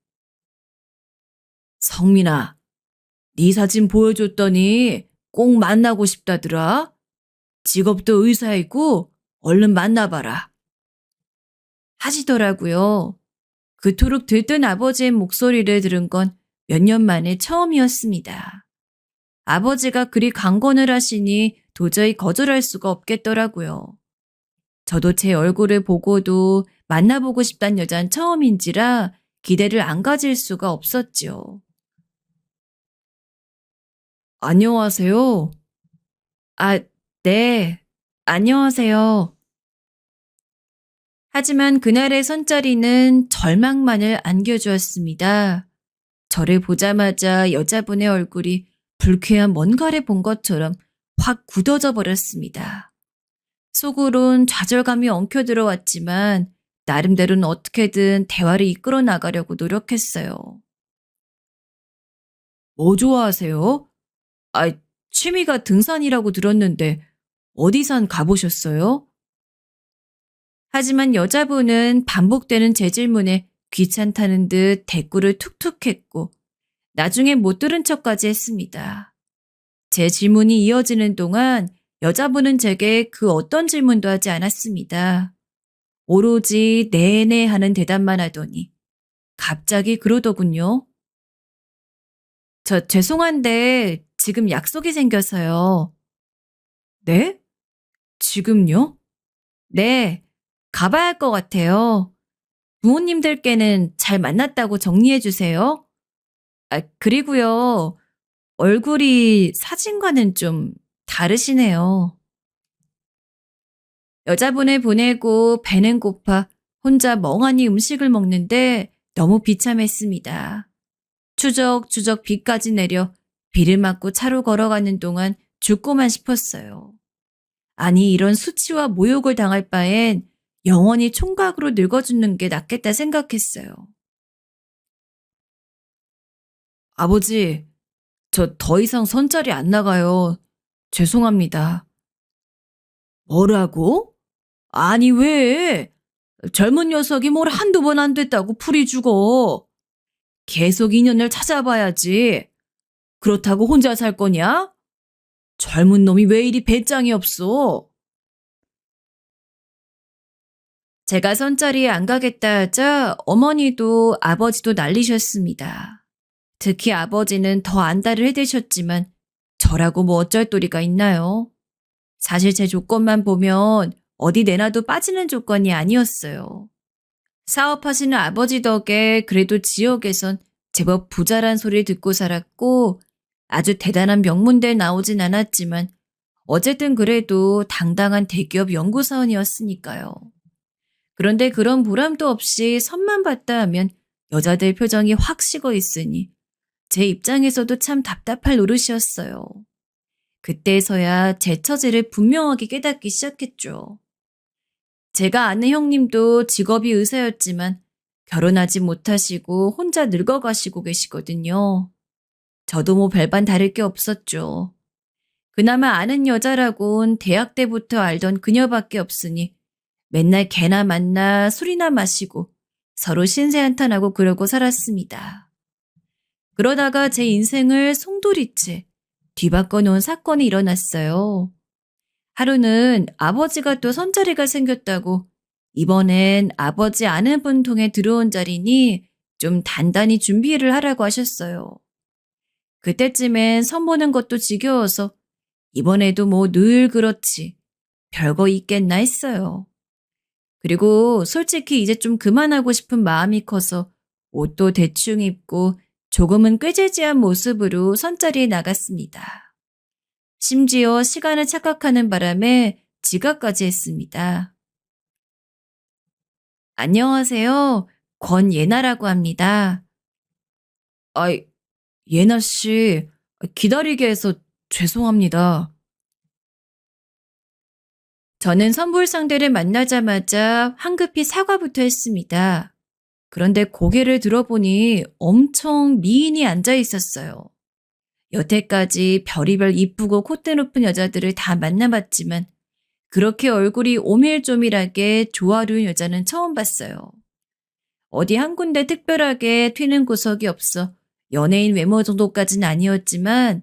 성민아, 네 사진 보여줬더니 꼭 만나고 싶다더라. 직업도 의사이고 얼른 만나봐라. 하시더라고요. 그토록 들뜬 아버지의 목소리를 들은 건 몇 년 만에 처음이었습니다. 아버지가 그리 강권을 하시니 도저히 거절할 수가 없겠더라고요. 저도 제 얼굴을 보고도 만나보고 싶단 여잔 처음인지라 기대를 안 가질 수가 없었지요. 안녕하세요. 아, 네. 안녕하세요. 하지만 그날의 선자리는 절망만을 안겨주었습니다. 저를 보자마자 여자분의 얼굴이 불쾌한 뭔가를 본 것처럼 확 굳어져 버렸습니다. 속으론 좌절감이 엉켜 들어왔지만 나름대로는 어떻게든 대화를 이끌어 나가려고 노력했어요. 뭐 좋아하세요? 아, 취미가 등산이라고 들었는데 어디 산 가보셨어요? 하지만 여자분은 반복되는 제 질문에 귀찮다는 듯 대꾸를 툭툭 했고 나중에 못 들은 척까지 했습니다. 제 질문이 이어지는 동안 여자분은 제게 그 어떤 질문도 하지 않았습니다. 오로지 네네 하는 대답만 하더니 갑자기 그러더군요. 저 죄송한데 지금 약속이 생겨서요. 네? 지금요? 네, 가봐야 할 것 같아요. 부모님들께는 잘 만났다고 정리해 주세요. 아, 그리고요. 얼굴이 사진과는 좀 다르시네요. 여자분을 보내고 배는 고파 혼자 멍하니 음식을 먹는데 너무 비참했습니다. 추적추적 비까지 내려 비를 맞고 차로 걸어가는 동안 죽고만 싶었어요. 아니, 이런 수치와 모욕을 당할 바엔 영원히 총각으로 늙어 죽는 게 낫겠다 생각했어요. 아버지, 저 더 이상 선자리 안 나가요. 죄송합니다. 뭐라고? 아니, 왜? 젊은 녀석이 뭘 한두 번 안 됐다고 풀이 죽어. 계속 인연을 찾아봐야지. 그렇다고 혼자 살 거냐? 젊은 놈이 왜 이리 배짱이 없어? 제가 선자리에 안 가겠다 하자 어머니도 아버지도 난리셨습니다. 특히 아버지는 더 안달을 해대셨지만 저라고 뭐 어쩔 도리가 있나요? 사실 제 조건만 보면 어디 내놔도 빠지는 조건이 아니었어요. 사업하시는 아버지 덕에 그래도 지역에선 제법 부자란 소리 듣고 살았고 아주 대단한 명문대에 나오진 않았지만 어쨌든 그래도 당당한 대기업 연구사원이었으니까요. 그런데 그런 보람도 없이 선만 봤다 하면 여자들 표정이 확 식어 있으니 제 입장에서도 참 답답할 노릇이었어요. 그때서야 제 처지를 분명하게 깨닫기 시작했죠. 제가 아는 형님도 직업이 의사였지만 결혼하지 못하시고 혼자 늙어가시고 계시거든요. 저도 뭐 별반 다를 게 없었죠. 그나마 아는 여자라곤 대학 때부터 알던 그녀밖에 없으니 맨날 개나 만나 술이나 마시고 서로 신세한탄하고 그러고 살았습니다. 그러다가 제 인생을 송두리째 뒤바꿔 놓은 사건이 일어났어요. 하루는 아버지가 또 선자리가 생겼다고 이번엔 아버지 아는 분 통해 들어온 자리니 좀 단단히 준비를 하라고 하셨어요. 그때쯤엔 선 보는 것도 지겨워서 이번에도 뭐 늘 그렇지 별거 있겠나 했어요. 그리고 솔직히 이제 좀 그만하고 싶은 마음이 커서 옷도 대충 입고 조금은 꾀재재한 모습으로 선자리에 나갔습니다. 심지어 시간을 착각하는 바람에 지각까지 했습니다. 안녕하세요. 권예나라고 합니다. 아이, 예나 씨, 기다리게 해서 죄송합니다. 저는 선불 상대를 만나자마자 황급히 사과부터 했습니다. 그런데 고개를 들어보니 엄청 미인이 앉아 있었어요. 여태까지 별의별 이쁘고 콧대 높은 여자들을 다 만나봤지만 그렇게 얼굴이 오밀조밀하게 조화로운 여자는 처음 봤어요. 어디 한 군데 특별하게 튀는 구석이 없어 연예인 외모 정도까진 아니었지만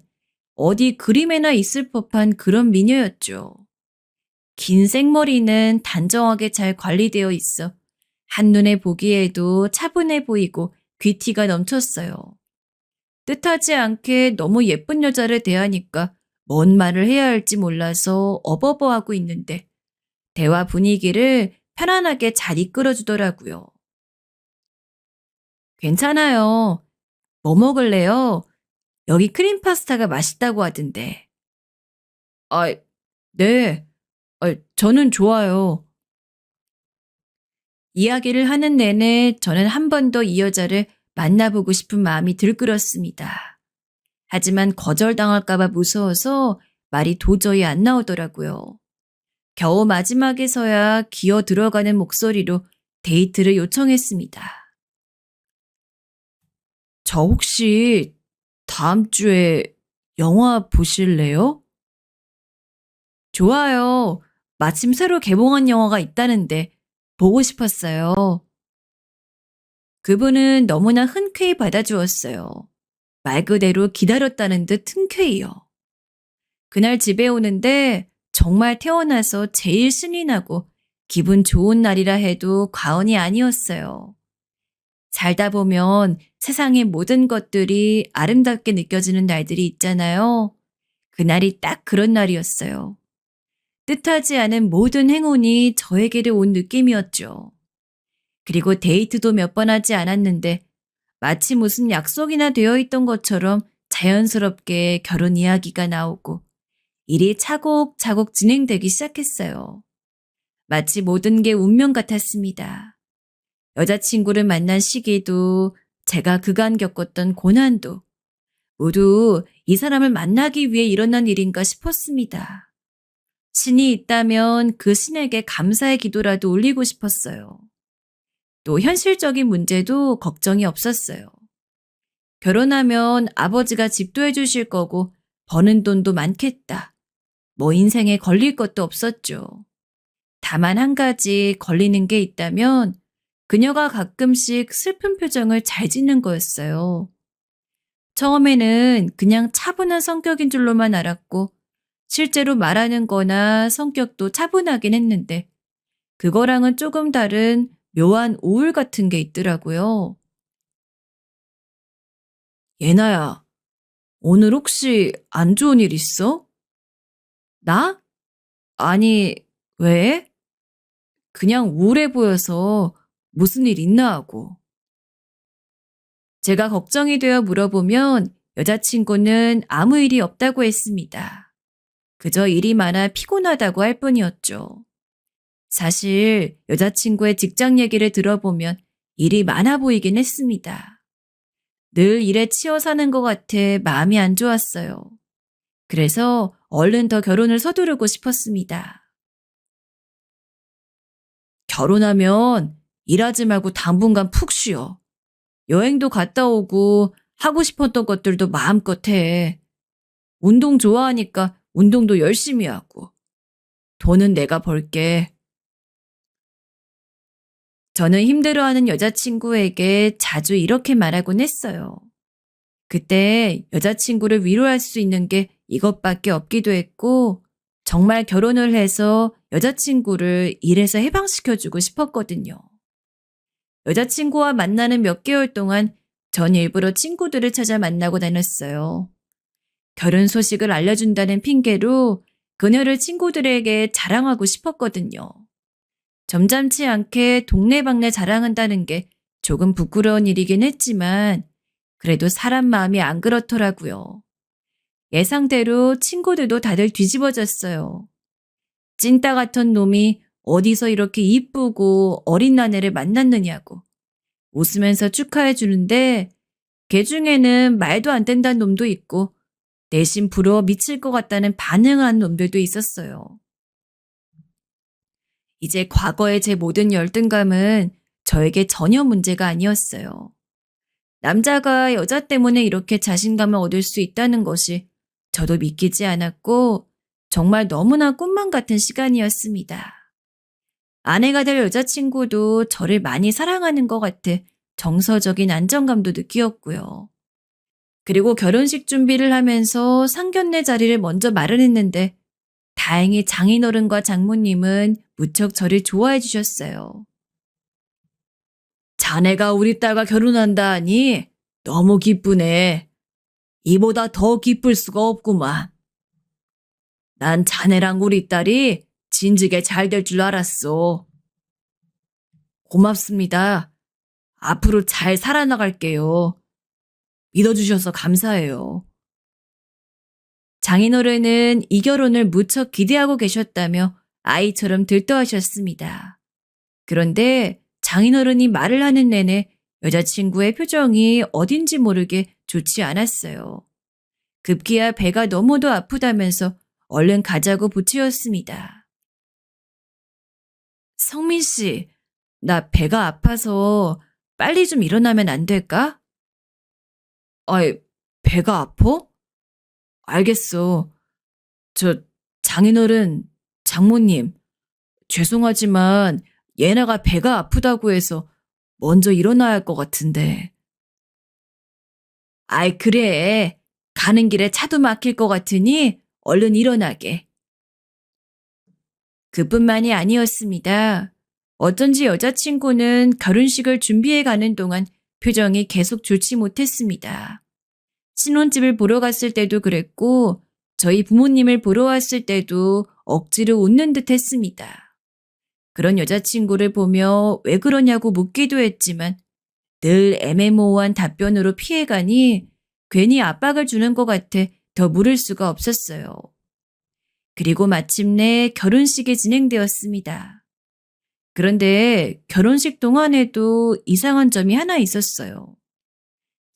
어디 그림에나 있을 법한 그런 미녀였죠. 긴 생머리는 단정하게 잘 관리되어 있어 한눈에 보기에도 차분해 보이고 귀티가 넘쳤어요. 뜻하지 않게 너무 예쁜 여자를 대하니까 뭔 말을 해야 할지 몰라서 어버버하고 있는데 대화 분위기를 편안하게 잘 이끌어주더라고요. 괜찮아요. 뭐 먹을래요? 여기 크림 파스타가 맛있다고 하던데. 아, 네. 저는 좋아요. 이야기를 하는 내내 저는 한 번 더 이 여자를 만나보고 싶은 마음이 들끓었습니다. 하지만 거절당할까봐 무서워서 말이 도저히 안 나오더라고요. 겨우 마지막에서야 기어 들어가는 목소리로 데이트를 요청했습니다. 저 혹시 다음 주에 영화 보실래요? 좋아요. 마침 새로 개봉한 영화가 있다는데 보고 싶었어요. 그분은 너무나 흔쾌히 받아주었어요. 말 그대로 기다렸다는 듯 흔쾌히요. 그날 집에 오는데 정말 태어나서 제일 신이 나고 기분 좋은 날이라 해도 과언이 아니었어요. 살다 보면 세상의 모든 것들이 아름답게 느껴지는 날들이 있잖아요. 그날이 딱 그런 날이었어요. 뜻하지 않은 모든 행운이 저에게로 온 느낌이었죠. 그리고 데이트도 몇 번 하지 않았는데 마치 무슨 약속이나 되어 있던 것처럼 자연스럽게 결혼 이야기가 나오고 일이 차곡차곡 진행되기 시작했어요. 마치 모든 게 운명 같았습니다. 여자친구를 만난 시기도 제가 그간 겪었던 고난도 모두 이 사람을 만나기 위해 일어난 일인가 싶었습니다. 신이 있다면 그 신에게 감사의 기도라도 올리고 싶었어요. 또 현실적인 문제도 걱정이 없었어요. 결혼하면 아버지가 집도 해주실 거고 버는 돈도 많겠다. 뭐 인생에 걸릴 것도 없었죠. 다만 한 가지 걸리는 게 있다면 그녀가 가끔씩 슬픈 표정을 잘 짓는 거였어요. 처음에는 그냥 차분한 성격인 줄로만 알았고 실제로 말하는 거나 성격도 차분하긴 했는데 그거랑은 조금 다른 묘한 우울 같은 게 있더라고요. 예나야, 오늘 혹시 안 좋은 일 있어? 나? 아니, 왜? 그냥 우울해 보여서 무슨 일 있나 하고. 제가 걱정이 되어 물어보면 여자친구는 아무 일이 없다고 했습니다. 그저 일이 많아 피곤하다고 할 뿐이었죠. 사실 여자친구의 직장 얘기를 들어보면 일이 많아 보이긴 했습니다. 늘 일에 치여 사는 것 같아 마음이 안 좋았어요. 그래서 얼른 더 결혼을 서두르고 싶었습니다. 결혼하면 일하지 말고 당분간 푹 쉬어. 여행도 갔다 오고 하고 싶었던 것들도 마음껏 해. 운동 좋아하니까 운동도 열심히 하고. 돈은 내가 벌게. 저는 힘들어하는 여자친구에게 자주 이렇게 말하곤 했어요. 그때 여자친구를 위로할 수 있는 게 이것밖에 없기도 했고, 정말 결혼을 해서 여자친구를 일에서 해방시켜주고 싶었거든요. 여자친구와 만나는 몇 개월 동안 전 일부러 친구들을 찾아 만나고 다녔어요. 결혼 소식을 알려준다는 핑계로 그녀를 친구들에게 자랑하고 싶었거든요. 점잖지 않게 동네방네 자랑한다는 게 조금 부끄러운 일이긴 했지만 그래도 사람 마음이 안 그렇더라고요. 예상대로 친구들도 다들 뒤집어졌어요. 찐따 같은 놈이 어디서 이렇게 이쁘고 어린 나네를 만났느냐고 웃으면서 축하해 주는데 걔 중에는 말도 안 된다는 놈도 있고 내심 부러워 미칠 것 같다는 반응을 한 놈들도 있었어요. 이제 과거의 제 모든 열등감은 저에게 전혀 문제가 아니었어요. 남자가 여자 때문에 이렇게 자신감을 얻을 수 있다는 것이 저도 믿기지 않았고 정말 너무나 꿈만 같은 시간이었습니다. 아내가 될 여자친구도 저를 많이 사랑하는 것 같아 정서적인 안정감도 느끼었고요. 그리고 결혼식 준비를 하면서 상견례 자리를 먼저 마련했는데 다행히 장인어른과 장모님은 무척 저를 좋아해 주셨어요. 자네가 우리 딸과 결혼한다 하니 너무 기쁘네. 이보다 더 기쁠 수가 없구만. 난 자네랑 우리 딸이 진즉에 잘 될 줄 알았어. 고맙습니다. 앞으로 잘 살아나갈게요. 믿어주셔서 감사해요. 장인어른은 이 결혼을 무척 기대하고 계셨다며 아이처럼 들떠하셨습니다. 그런데 장인어른이 말을 하는 내내 여자친구의 표정이 어딘지 모르게 좋지 않았어요. 급기야 배가 너무도 아프다면서 얼른 가자고 부추었습니다. 성민 씨, 나 배가 아파서 빨리 좀 일어나면 안 될까? 아이, 배가 아파? 알겠어. 저 장인어른, 장모님, 죄송하지만 예나가 배가 아프다고 해서 먼저 일어나야 할 것 같은데. 아이, 그래. 가는 길에 차도 막힐 것 같으니 얼른 일어나게. 그뿐만이 아니었습니다. 어쩐지 여자친구는 결혼식을 준비해 가는 동안 표정이 계속 좋지 못했습니다. 신혼집을 보러 갔을 때도 그랬고 저희 부모님을 보러 왔을 때도 억지로 웃는 듯 했습니다. 그런 여자친구를 보며 왜 그러냐고 묻기도 했지만 늘 애매모호한 답변으로 피해가니 괜히 압박을 주는 것 같아 더 물을 수가 없었어요. 그리고 마침내 결혼식이 진행되었습니다. 그런데 결혼식 동안에도 이상한 점이 하나 있었어요.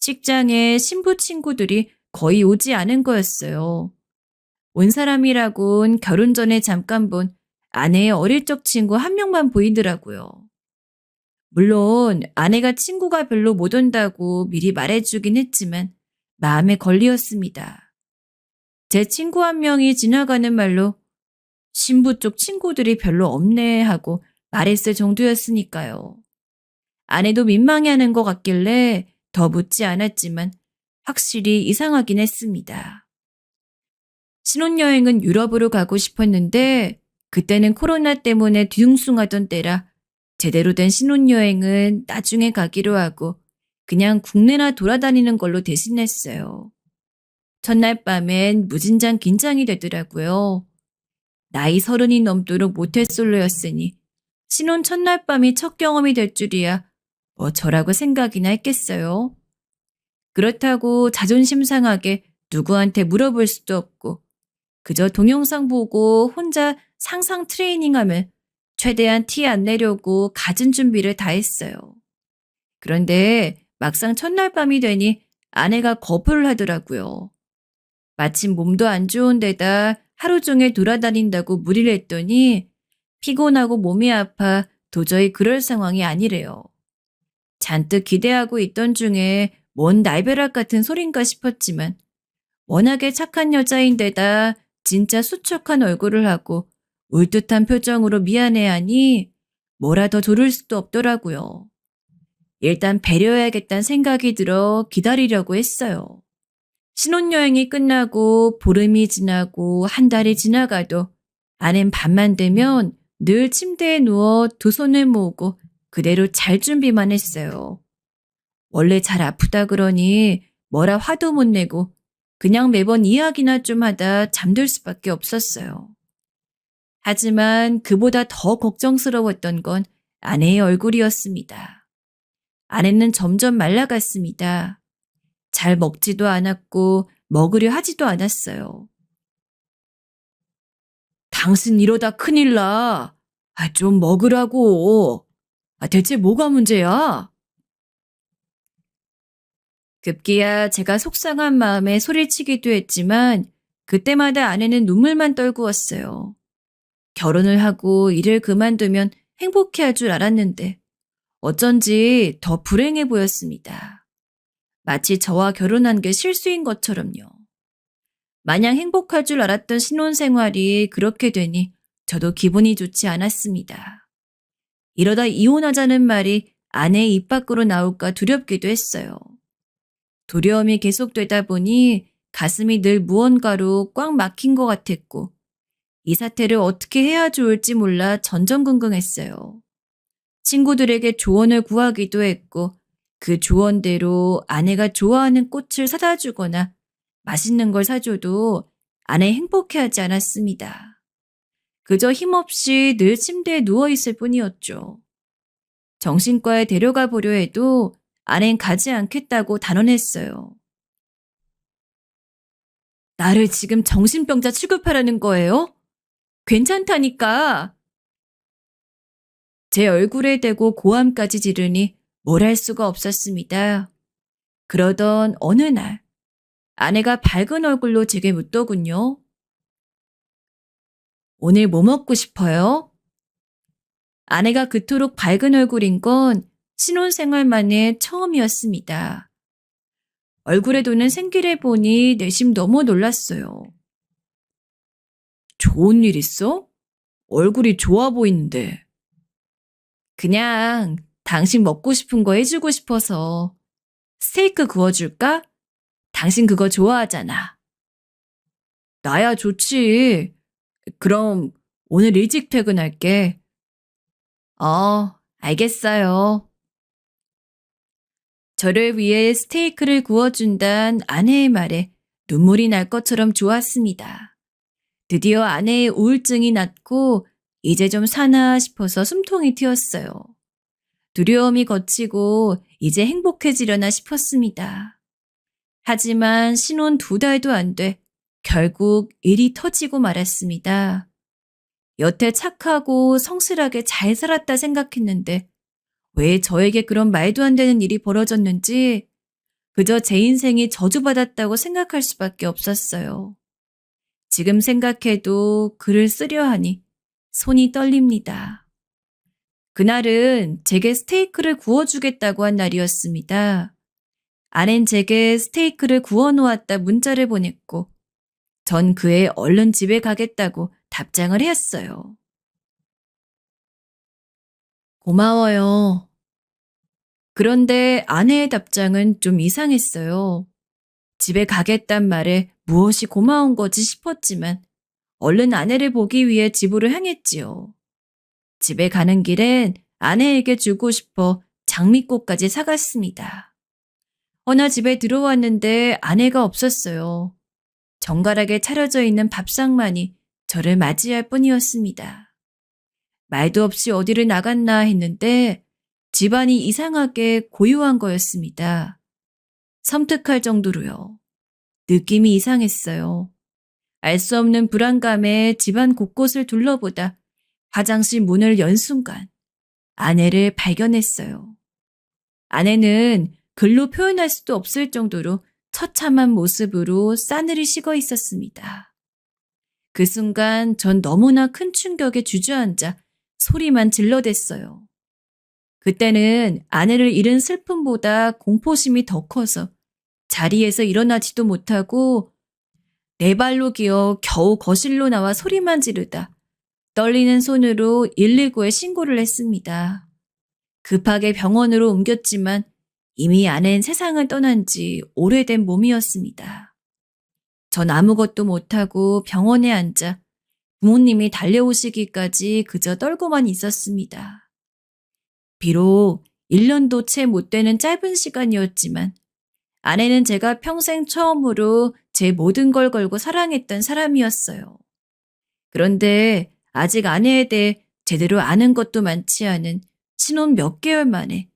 식장에 신부 친구들이 거의 오지 않은 거였어요. 온 사람이라곤 결혼 전에 잠깐 본 아내의 어릴 적 친구 한 명만 보이더라고요. 물론 아내가 친구가 별로 못 온다고 미리 말해주긴 했지만 마음에 걸리었습니다. 제 친구 한 명이 지나가는 말로 신부 쪽 친구들이 별로 없네 하고 말했을 정도였으니까요. 아내도 민망해하는 것 같길래 더 묻지 않았지만 확실히 이상하긴 했습니다. 신혼여행은 유럽으로 가고 싶었는데 그때는 코로나 때문에 뒤숭숭하던 때라 제대로 된 신혼여행은 나중에 가기로 하고 그냥 국내나 돌아다니는 걸로 대신했어요. 첫날 밤엔 무진장 긴장이 되더라고요. 나이 30이 넘도록 모태솔로였으니 신혼 첫날 밤이 첫 경험이 될 줄이야 뭐 저라고 생각이나 했겠어요. 그렇다고 자존심 상하게 누구한테 물어볼 수도 없고 그저 동영상 보고 혼자 상상 트레이닝하면 최대한 티 안 내려고 갖은 준비를 다 했어요. 그런데 막상 첫날 밤이 되니 아내가 거부를 하더라고요. 마침 몸도 안 좋은 데다 하루 종일 돌아다닌다고 무리를 했더니 피곤하고 몸이 아파 도저히 그럴 상황이 아니래요. 잔뜩 기대하고 있던 중에 뭔 날벼락 같은 소린가 싶었지만 워낙에 착한 여자인데다 진짜 수척한 얼굴을 하고 울듯한 표정으로 미안해하니 뭐라 더 조를 수도 없더라고요. 일단 배려해야겠다는 생각이 들어 기다리려고 했어요. 신혼여행이 끝나고 보름이 지나고 한 달이 지나가도 아낸 밤만 되면 늘 침대에 누워 두 손을 모으고 그대로 잘 준비만 했어요. 원래 잘 아프다 그러니 뭐라 화도 못 내고 그냥 매번 이야기나 좀 하다 잠들 수밖에 없었어요. 하지만 그보다 더 걱정스러웠던 건 아내의 얼굴이었습니다. 아내는 점점 말라갔습니다. 잘 먹지도 않았고 먹으려 하지도 않았어요. 당신 이러다 큰일 나. 좀 먹으라고. 대체 뭐가 문제야? 급기야 제가 속상한 마음에 소리치기도 했지만 그때마다 아내는 눈물만 떨구었어요. 결혼을 하고 일을 그만두면 행복해할 줄 알았는데 어쩐지 더 불행해 보였습니다. 마치 저와 결혼한 게 실수인 것처럼요. 마냥 행복할 줄 알았던 신혼생활이 그렇게 되니 저도 기분이 좋지 않았습니다. 이러다 이혼하자는 말이 아내의 입 밖으로 나올까 두렵기도 했어요. 두려움이 계속되다 보니 가슴이 늘 무언가로 꽉 막힌 것 같았고 이 사태를 어떻게 해야 좋을지 몰라 전전긍긍했어요. 친구들에게 조언을 구하기도 했고 그 조언대로 아내가 좋아하는 꽃을 사다 주거나 맛있는 걸 사줘도 아내 행복해하지 않았습니다. 그저 힘없이 늘 침대에 누워있을 뿐이었죠. 정신과에 데려가 보려 해도 아내는 가지 않겠다고 단언했어요. 나를 지금 정신병자 취급하라는 거예요? 괜찮다니까. 제 얼굴에 대고 고함까지 지르니 뭘 할 수가 없었습니다. 그러던 어느 날 아내가 밝은 얼굴로 제게 묻더군요. 오늘 뭐 먹고 싶어요? 아내가 그토록 밝은 얼굴인 건 신혼생활 만에 처음이었습니다. 얼굴에 도는 생기를 보니 내심 너무 놀랐어요. 좋은 일 있어? 얼굴이 좋아 보이는데. 그냥 당신 먹고 싶은 거 해주고 싶어서 스테이크 구워줄까? 당신 그거 좋아하잖아. 나야 좋지. 그럼 오늘 일찍 퇴근할게. 알겠어요. 저를 위해 스테이크를 구워준다는 아내의 말에 눈물이 날 것처럼 좋았습니다. 드디어 아내의 우울증이 낫고 이제 좀 사나 싶어서 숨통이 트였어요. 두려움이 거치고 이제 행복해지려나 싶었습니다. 하지만 신혼 2달도 안 돼 결국 일이 터지고 말았습니다. 여태 착하고 성실하게 잘 살았다 생각했는데 왜 저에게 그런 말도 안 되는 일이 벌어졌는지 그저 제 인생이 저주받았다고 생각할 수밖에 없었어요. 지금 생각해도 글을 쓰려 하니 손이 떨립니다. 그날은 제게 스테이크를 구워주겠다고 한 날이었습니다. 아낸 제게 스테이크를 구워놓았다 문자를 보냈고 전 그에 얼른 집에 가겠다고 답장을 했어요. 고마워요. 그런데 아내의 답장은 좀 이상했어요. 집에 가겠단 말에 무엇이 고마운 거지 싶었지만 얼른 아내를 보기 위해 집으로 향했지요. 집에 가는 길엔 아내에게 주고 싶어 장미꽃까지 사갔습니다. 허나 집에 들어왔는데 아내가 없었어요. 정갈하게 차려져 있는 밥상만이 저를 맞이할 뿐이었습니다. 말도 없이 어디를 나갔나 했는데 집안이 이상하게 고요한 거였습니다. 섬뜩할 정도로요. 느낌이 이상했어요. 알 수 없는 불안감에 집안 곳곳을 둘러보다 화장실 문을 연 순간 아내를 발견했어요. 아내는 글로 표현할 수도 없을 정도로 처참한 모습으로 싸늘히 식어 있었습니다. 그 순간 전 너무나 큰 충격에 주저앉아 소리만 질러댔어요. 그때는 아내를 잃은 슬픔보다 공포심이 더 커서 자리에서 일어나지도 못하고 네 발로 기어 겨우 거실로 나와 소리만 지르다 떨리는 손으로 119에 신고를 했습니다. 급하게 병원으로 옮겼지만 이미 아내는 세상을 떠난 지 오래된 몸이었습니다. 전 아무것도 못하고 병원에 앉아 부모님이 달려오시기까지 그저 떨고만 있었습니다. 비록 1년도 채 못 되는 짧은 시간이었지만 아내는 제가 평생 처음으로 제 모든 걸 걸고 사랑했던 사람이었어요. 그런데 아직 아내에 대해 제대로 아는 것도 많지 않은 신혼 몇 개월 만에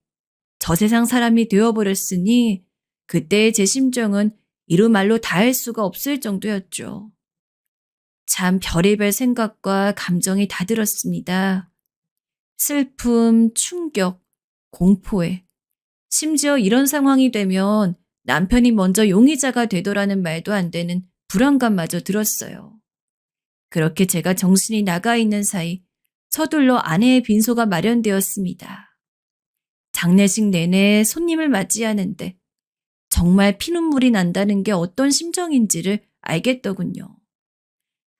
저 세상 사람이 되어버렸으니 그때의 제 심정은 이루 말로 다할 수가 없을 정도였죠. 참 별의별 생각과 감정이 다 들었습니다. 슬픔, 충격, 공포에 심지어 이런 상황이 되면 남편이 먼저 용의자가 되더라는 말도 안 되는 불안감마저 들었어요. 그렇게 제가 정신이 나가 있는 사이 서둘러 아내의 빈소가 마련되었습니다. 장례식 내내 손님을 맞이하는데 정말 피눈물이 난다는 게 어떤 심정인지를 알겠더군요.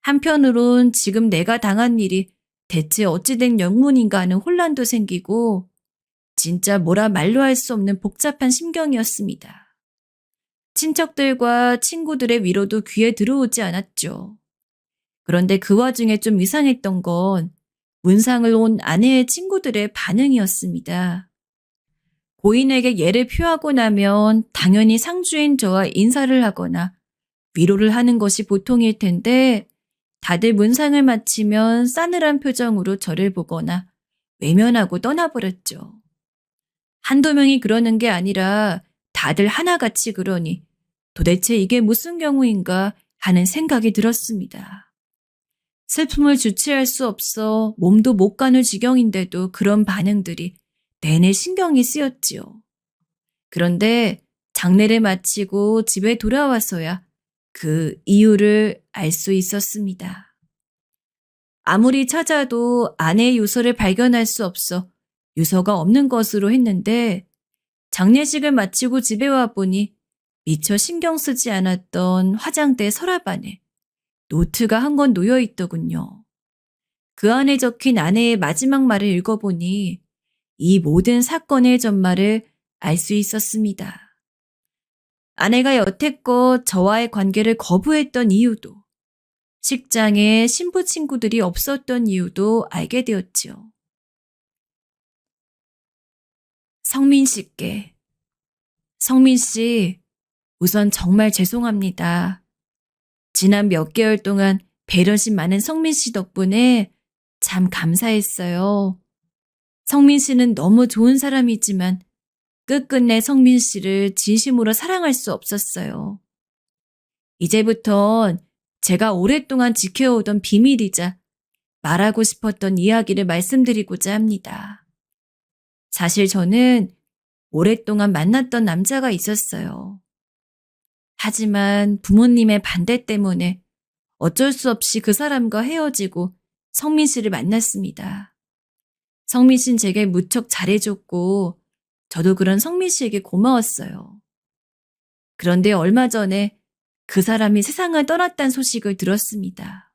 한편으론 지금 내가 당한 일이 대체 어찌된 영문인가 하는 혼란도 생기고 진짜 뭐라 말로 할 수 없는 복잡한 심경이었습니다. 친척들과 친구들의 위로도 귀에 들어오지 않았죠. 그런데 그 와중에 좀 이상했던 건 문상을 온 아내의 친구들의 반응이었습니다. 고인에게 예를 표하고 나면 당연히 상주인 저와 인사를 하거나 위로를 하는 것이 보통일 텐데 다들 문상을 마치면 싸늘한 표정으로 저를 보거나 외면하고 떠나버렸죠. 한두 명이 그러는 게 아니라 다들 하나같이 그러니 도대체 이게 무슨 경우인가 하는 생각이 들었습니다. 슬픔을 주체할 수 없어 몸도 못 가눌 지경인데도 그런 반응들이 내내 신경이 쓰였지요. 그런데 장례를 마치고 집에 돌아와서야 그 이유를 알 수 있었습니다. 아무리 찾아도 아내의 유서를 발견할 수 없어 유서가 없는 것으로 했는데 장례식을 마치고 집에 와보니 미처 신경 쓰지 않았던 화장대 서랍 안에 노트가 한 권 놓여 있더군요. 그 안에 적힌 아내의 마지막 말을 읽어보니 이 모든 사건의 전말을 알 수 있었습니다. 아내가 여태껏 저와의 관계를 거부했던 이유도, 식장에 신부 친구들이 없었던 이유도 알게 되었지요. 성민 씨께. 성민 씨, 우선 정말 죄송합니다. 지난 몇 개월 동안 배려심 많은 성민 씨 덕분에 참 감사했어요. 성민 씨는 너무 좋은 사람이지만 끝끝내 성민 씨를 진심으로 사랑할 수 없었어요. 이제부턴 제가 오랫동안 지켜오던 비밀이자 말하고 싶었던 이야기를 말씀드리고자 합니다. 사실 저는 오랫동안 만났던 남자가 있었어요. 하지만 부모님의 반대 때문에 어쩔 수 없이 그 사람과 헤어지고 성민 씨를 만났습니다. 성민 씨는 제게 무척 잘해줬고 저도 그런 성민 씨에게 고마웠어요. 그런데 얼마 전에 그 사람이 세상을 떠났다는 소식을 들었습니다.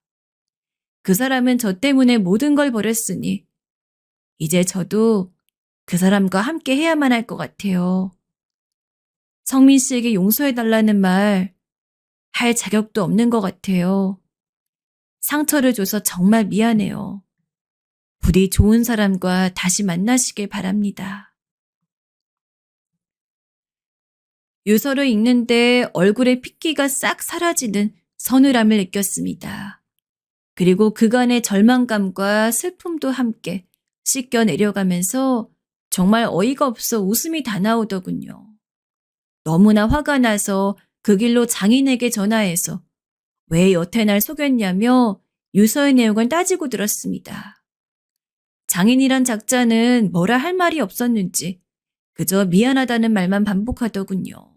그 사람은 저 때문에 모든 걸 버렸으니 이제 저도 그 사람과 함께 해야만 할 것 같아요. 성민 씨에게 용서해달라는 말 할 자격도 없는 것 같아요. 상처를 줘서 정말 미안해요. 부디 좋은 사람과 다시 만나시길 바랍니다. 유서를 읽는데 얼굴에 핏기가 싹 사라지는 서늘함을 느꼈습니다. 그리고 그간의 절망감과 슬픔도 함께 씻겨 내려가면서 정말 어이가 없어 웃음이 다 나오더군요. 너무나 화가 나서 그 길로 장인에게 전화해서 왜 여태 날 속였냐며 유서의 내용을 따지고 들었습니다. 장인이란 작자는 뭐라 할 말이 없었는지 그저 미안하다는 말만 반복하더군요.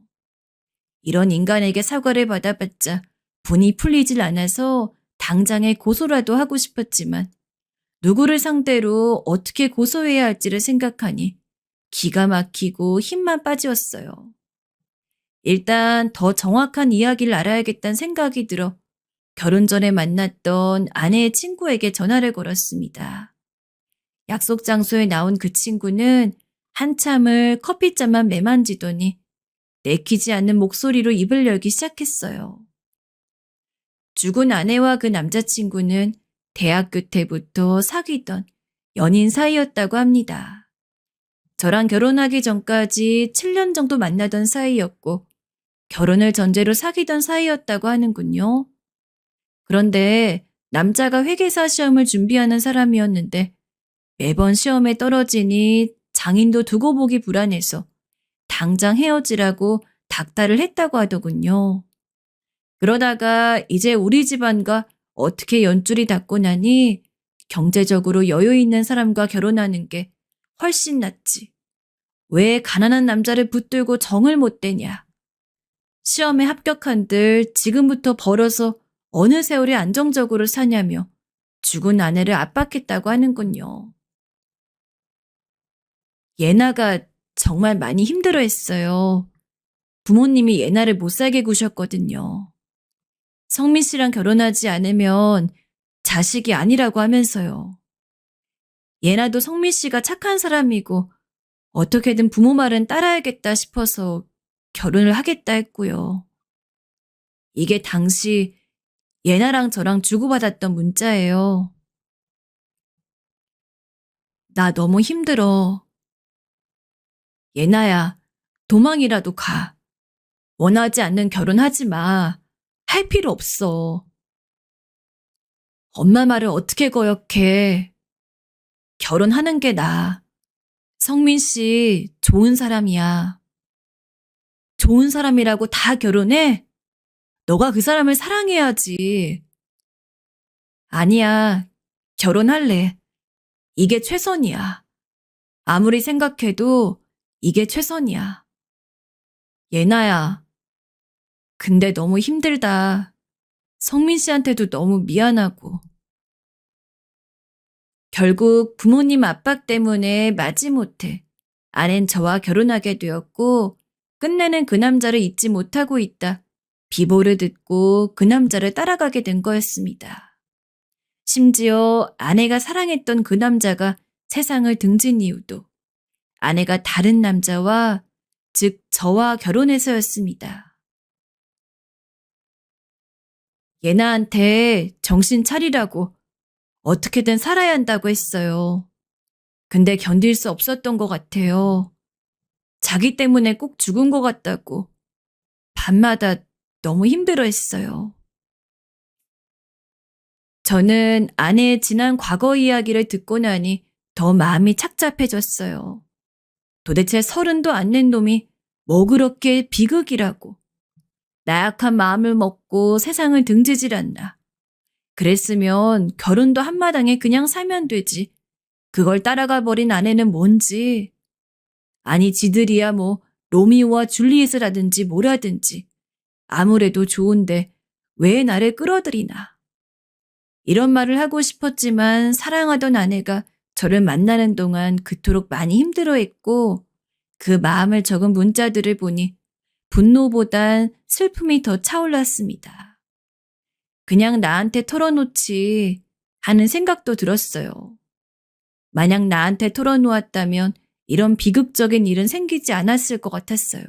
이런 인간에게 사과를 받아봤자 분이 풀리질 않아서 당장에 고소라도 하고 싶었지만 누구를 상대로 어떻게 고소해야 할지를 생각하니 기가 막히고 힘만 빠지었어요. 일단 더 정확한 이야기를 알아야겠다는 생각이 들어 결혼 전에 만났던 아내의 친구에게 전화를 걸었습니다. 약속 장소에 나온 그 친구는 한참을 커피잔만 매만지더니 내키지 않는 목소리로 입을 열기 시작했어요. 죽은 아내와 그 남자친구는 대학교 때부터 사귀던 연인 사이였다고 합니다. 저랑 결혼하기 전까지 7년 정도 만나던 사이였고 결혼을 전제로 사귀던 사이였다고 하는군요. 그런데 남자가 회계사 시험을 준비하는 사람이었는데 매번 시험에 떨어지니 장인도 두고 보기 불안해서 당장 헤어지라고 닥달을 했다고 하더군요. 그러다가 이제 우리 집안과 어떻게 연줄이 닿고 나니 경제적으로 여유 있는 사람과 결혼하는 게 훨씬 낫지. 왜 가난한 남자를 붙들고 정을 못 대냐. 시험에 합격한들 지금부터 벌어서 어느 세월에 안정적으로 사냐며 죽은 아내를 압박했다고 하는군요. 예나가 정말 많이 힘들어했어요. 부모님이 예나를 못 살게 구셨거든요. 성민 씨랑 결혼하지 않으면 자식이 아니라고 하면서요. 예나도 성민 씨가 착한 사람이고 어떻게든 부모 말은 따라야겠다 싶어서 결혼을 하겠다 했고요. 이게 당시 예나랑 저랑 주고받았던 문자예요. 나 너무 힘들어. 예나야, 도망이라도 가. 원하지 않는 결혼하지 마. 할 필요 없어. 엄마 말을 어떻게 거역해. 결혼하는 게 나아. 성민 씨 좋은 사람이야. 좋은 사람이라고 다 결혼해? 너가 그 사람을 사랑해야지. 아니야. 결혼할래. 이게 최선이야. 아무리 생각해도 이게 최선이야. 예나야. 근데 너무 힘들다. 성민 씨한테도 너무 미안하고. 결국 부모님 압박 때문에 마지못해 아낸 저와 결혼하게 되었고 끝내는 그 남자를 잊지 못하고 있다. 비보를 듣고 그 남자를 따라가게 된 거였습니다. 심지어 아내가 사랑했던 그 남자가 세상을 등진 이유도 아내가 다른 남자와 즉 저와 결혼해서였습니다. 예나한테 정신 차리라고 어떻게든 살아야 한다고 했어요. 근데 견딜 수 없었던 것 같아요. 자기 때문에 꼭 죽은 것 같다고 밤마다 너무 힘들어했어요. 저는 아내의 지난 과거 이야기를 듣고 나니 더 마음이 착잡해졌어요. 도대체 30도 안 낸 놈이 뭐 그렇게 비극이라고. 나약한 마음을 먹고 세상을 등지질 않나. 그랬으면 결혼도 한마당에 그냥 살면 되지. 그걸 따라가 버린 아내는 뭔지. 아니 지들이야 뭐 로미오와 줄리엣을 하든지 뭐라든지. 아무래도 좋은데 왜 나를 끌어들이나. 이런 말을 하고 싶었지만 사랑하던 아내가 저를 만나는 동안 그토록 많이 힘들어했고 그 마음을 적은 문자들을 보니 분노보단 슬픔이 더 차올랐습니다. 그냥 나한테 털어놓지 하는 생각도 들었어요. 만약 나한테 털어놓았다면 이런 비극적인 일은 생기지 않았을 것 같았어요.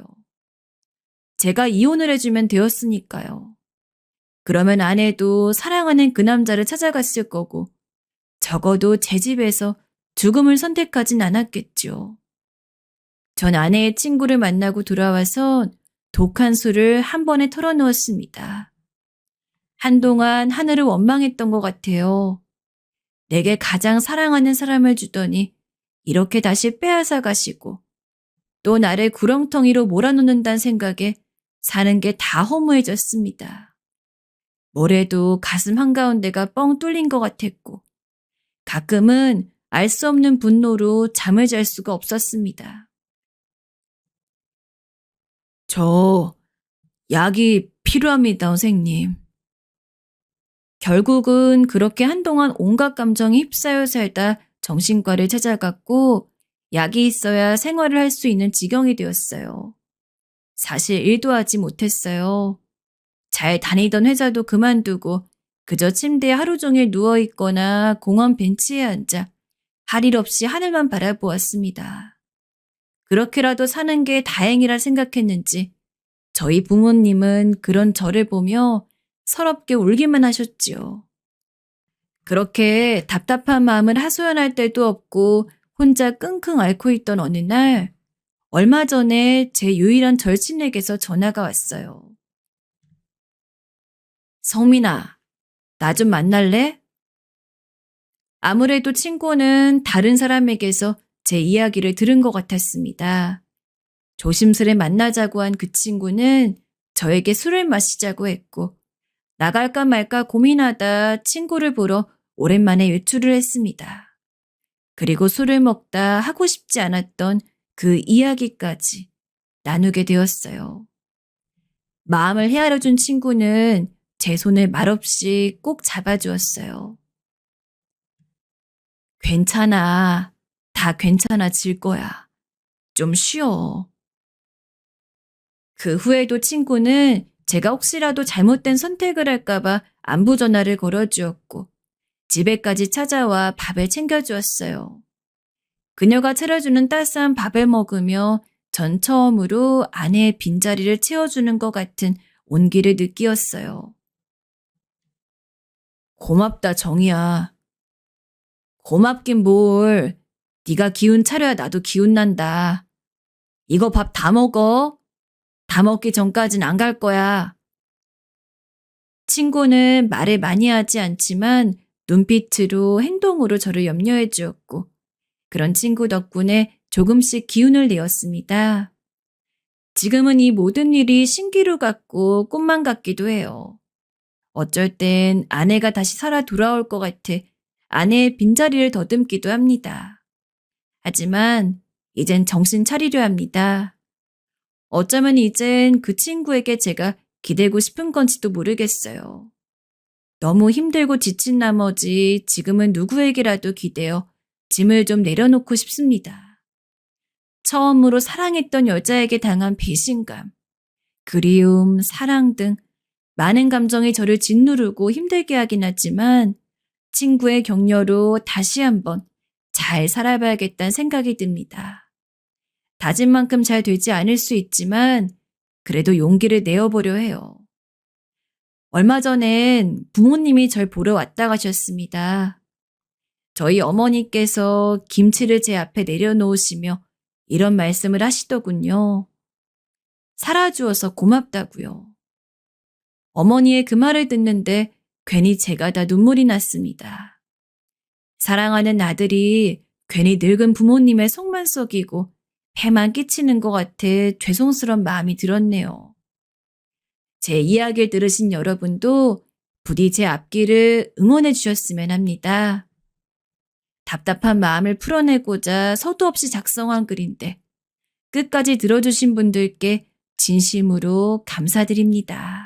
제가 이혼을 해주면 되었으니까요. 그러면 아내도 사랑하는 그 남자를 찾아갔을 거고 적어도 제 집에서 죽음을 선택하진 않았겠죠. 전 아내의 친구를 만나고 돌아와서 독한 술을 한 번에 털어놓았습니다. 한동안 하늘을 원망했던 것 같아요. 내게 가장 사랑하는 사람을 주더니 이렇게 다시 빼앗아 가시고 또 나를 구렁텅이로 몰아넣는다는 생각에 사는 게 다 허무해졌습니다. 뭐래도 가슴 한가운데가 뻥 뚫린 것 같았고 가끔은 알 수 없는 분노로 잠을 잘 수가 없었습니다. 저 약이 필요합니다, 선생님. 결국은 그렇게 한동안 온갖 감정이 휩싸여 살다 정신과를 찾아갔고 약이 있어야 생활을 할 수 있는 지경이 되었어요. 사실 일도 하지 못했어요. 잘 다니던 회사도 그만두고 그저 침대에 하루 종일 누워있거나 공원 벤치에 앉아 할 일 없이 하늘만 바라보았습니다. 그렇게라도 사는 게 다행이라 생각했는지 저희 부모님은 그런 저를 보며 서럽게 울기만 하셨지요. 그렇게 답답한 마음을 하소연할 때도 없고 혼자 끙끙 앓고 있던 어느 날 얼마 전에 제 유일한 절친에게서 전화가 왔어요. 성민아, 나 좀 만날래? 아무래도 친구는 다른 사람에게서 제 이야기를 들은 것 같았습니다. 조심스레 만나자고 한 그 친구는 저에게 술을 마시자고 했고 나갈까 말까 고민하다 친구를 보러 오랜만에 외출을 했습니다. 그리고 술을 먹다 하고 싶지 않았던 그 이야기까지 나누게 되었어요. 마음을 헤아려준 친구는 제 손을 말없이 꼭 잡아주었어요. 괜찮아. 다 괜찮아질 거야. 좀 쉬어. 그 후에도 친구는 제가 혹시라도 잘못된 선택을 할까봐 안부 전화를 걸어주었고 집에까지 찾아와 밥을 챙겨주었어요. 그녀가 차려주는 따스한 밥을 먹으며 전 처음으로 아내의 빈자리를 채워주는 것 같은 온기를 느끼었어요. 고맙다, 정이야. 고맙긴 뭘. 네가 기운 차려야 나도 기운 난다. 이거 밥 다 먹어. 다 먹기 전까진 안 갈 거야. 친구는 말을 많이 하지 않지만 눈빛으로 행동으로 저를 염려해 주었고 그런 친구 덕분에 조금씩 기운을 내었습니다. 지금은 이 모든 일이 신기루 같고 꿈만 같기도 해요. 어쩔 땐 아내가 다시 살아 돌아올 것 같아 아내의 빈자리를 더듬기도 합니다. 하지만 이젠 정신 차리려 합니다. 어쩌면 이젠 그 친구에게 제가 기대고 싶은 건지도 모르겠어요. 너무 힘들고 지친 나머지 지금은 누구에게라도 기대어 짐을 좀 내려놓고 싶습니다. 처음으로 사랑했던 여자에게 당한 배신감, 그리움, 사랑 등 많은 감정이 저를 짓누르고 힘들게 하긴 하지만 친구의 격려로 다시 한번 잘 살아봐야겠다는 생각이 듭니다. 다진 만큼 잘 되지 않을 수 있지만 그래도 용기를 내어보려 해요. 얼마 전엔 부모님이 절 보러 왔다 가셨습니다. 저희 어머니께서 김치를 제 앞에 내려놓으시며 이런 말씀을 하시더군요. 살아주어서 고맙다고요. 어머니의 그 말을 듣는데 괜히 제가 다 눈물이 났습니다. 사랑하는 아들이 괜히 늙은 부모님의 속만 썩이고 배만 끼치는 것 같아 죄송스러운 마음이 들었네요. 제 이야기를 들으신 여러분도 부디 제 앞길을 응원해 주셨으면 합니다. 답답한 마음을 풀어내고자 서두 없이 작성한 글인데 끝까지 들어주신 분들께 진심으로 감사드립니다.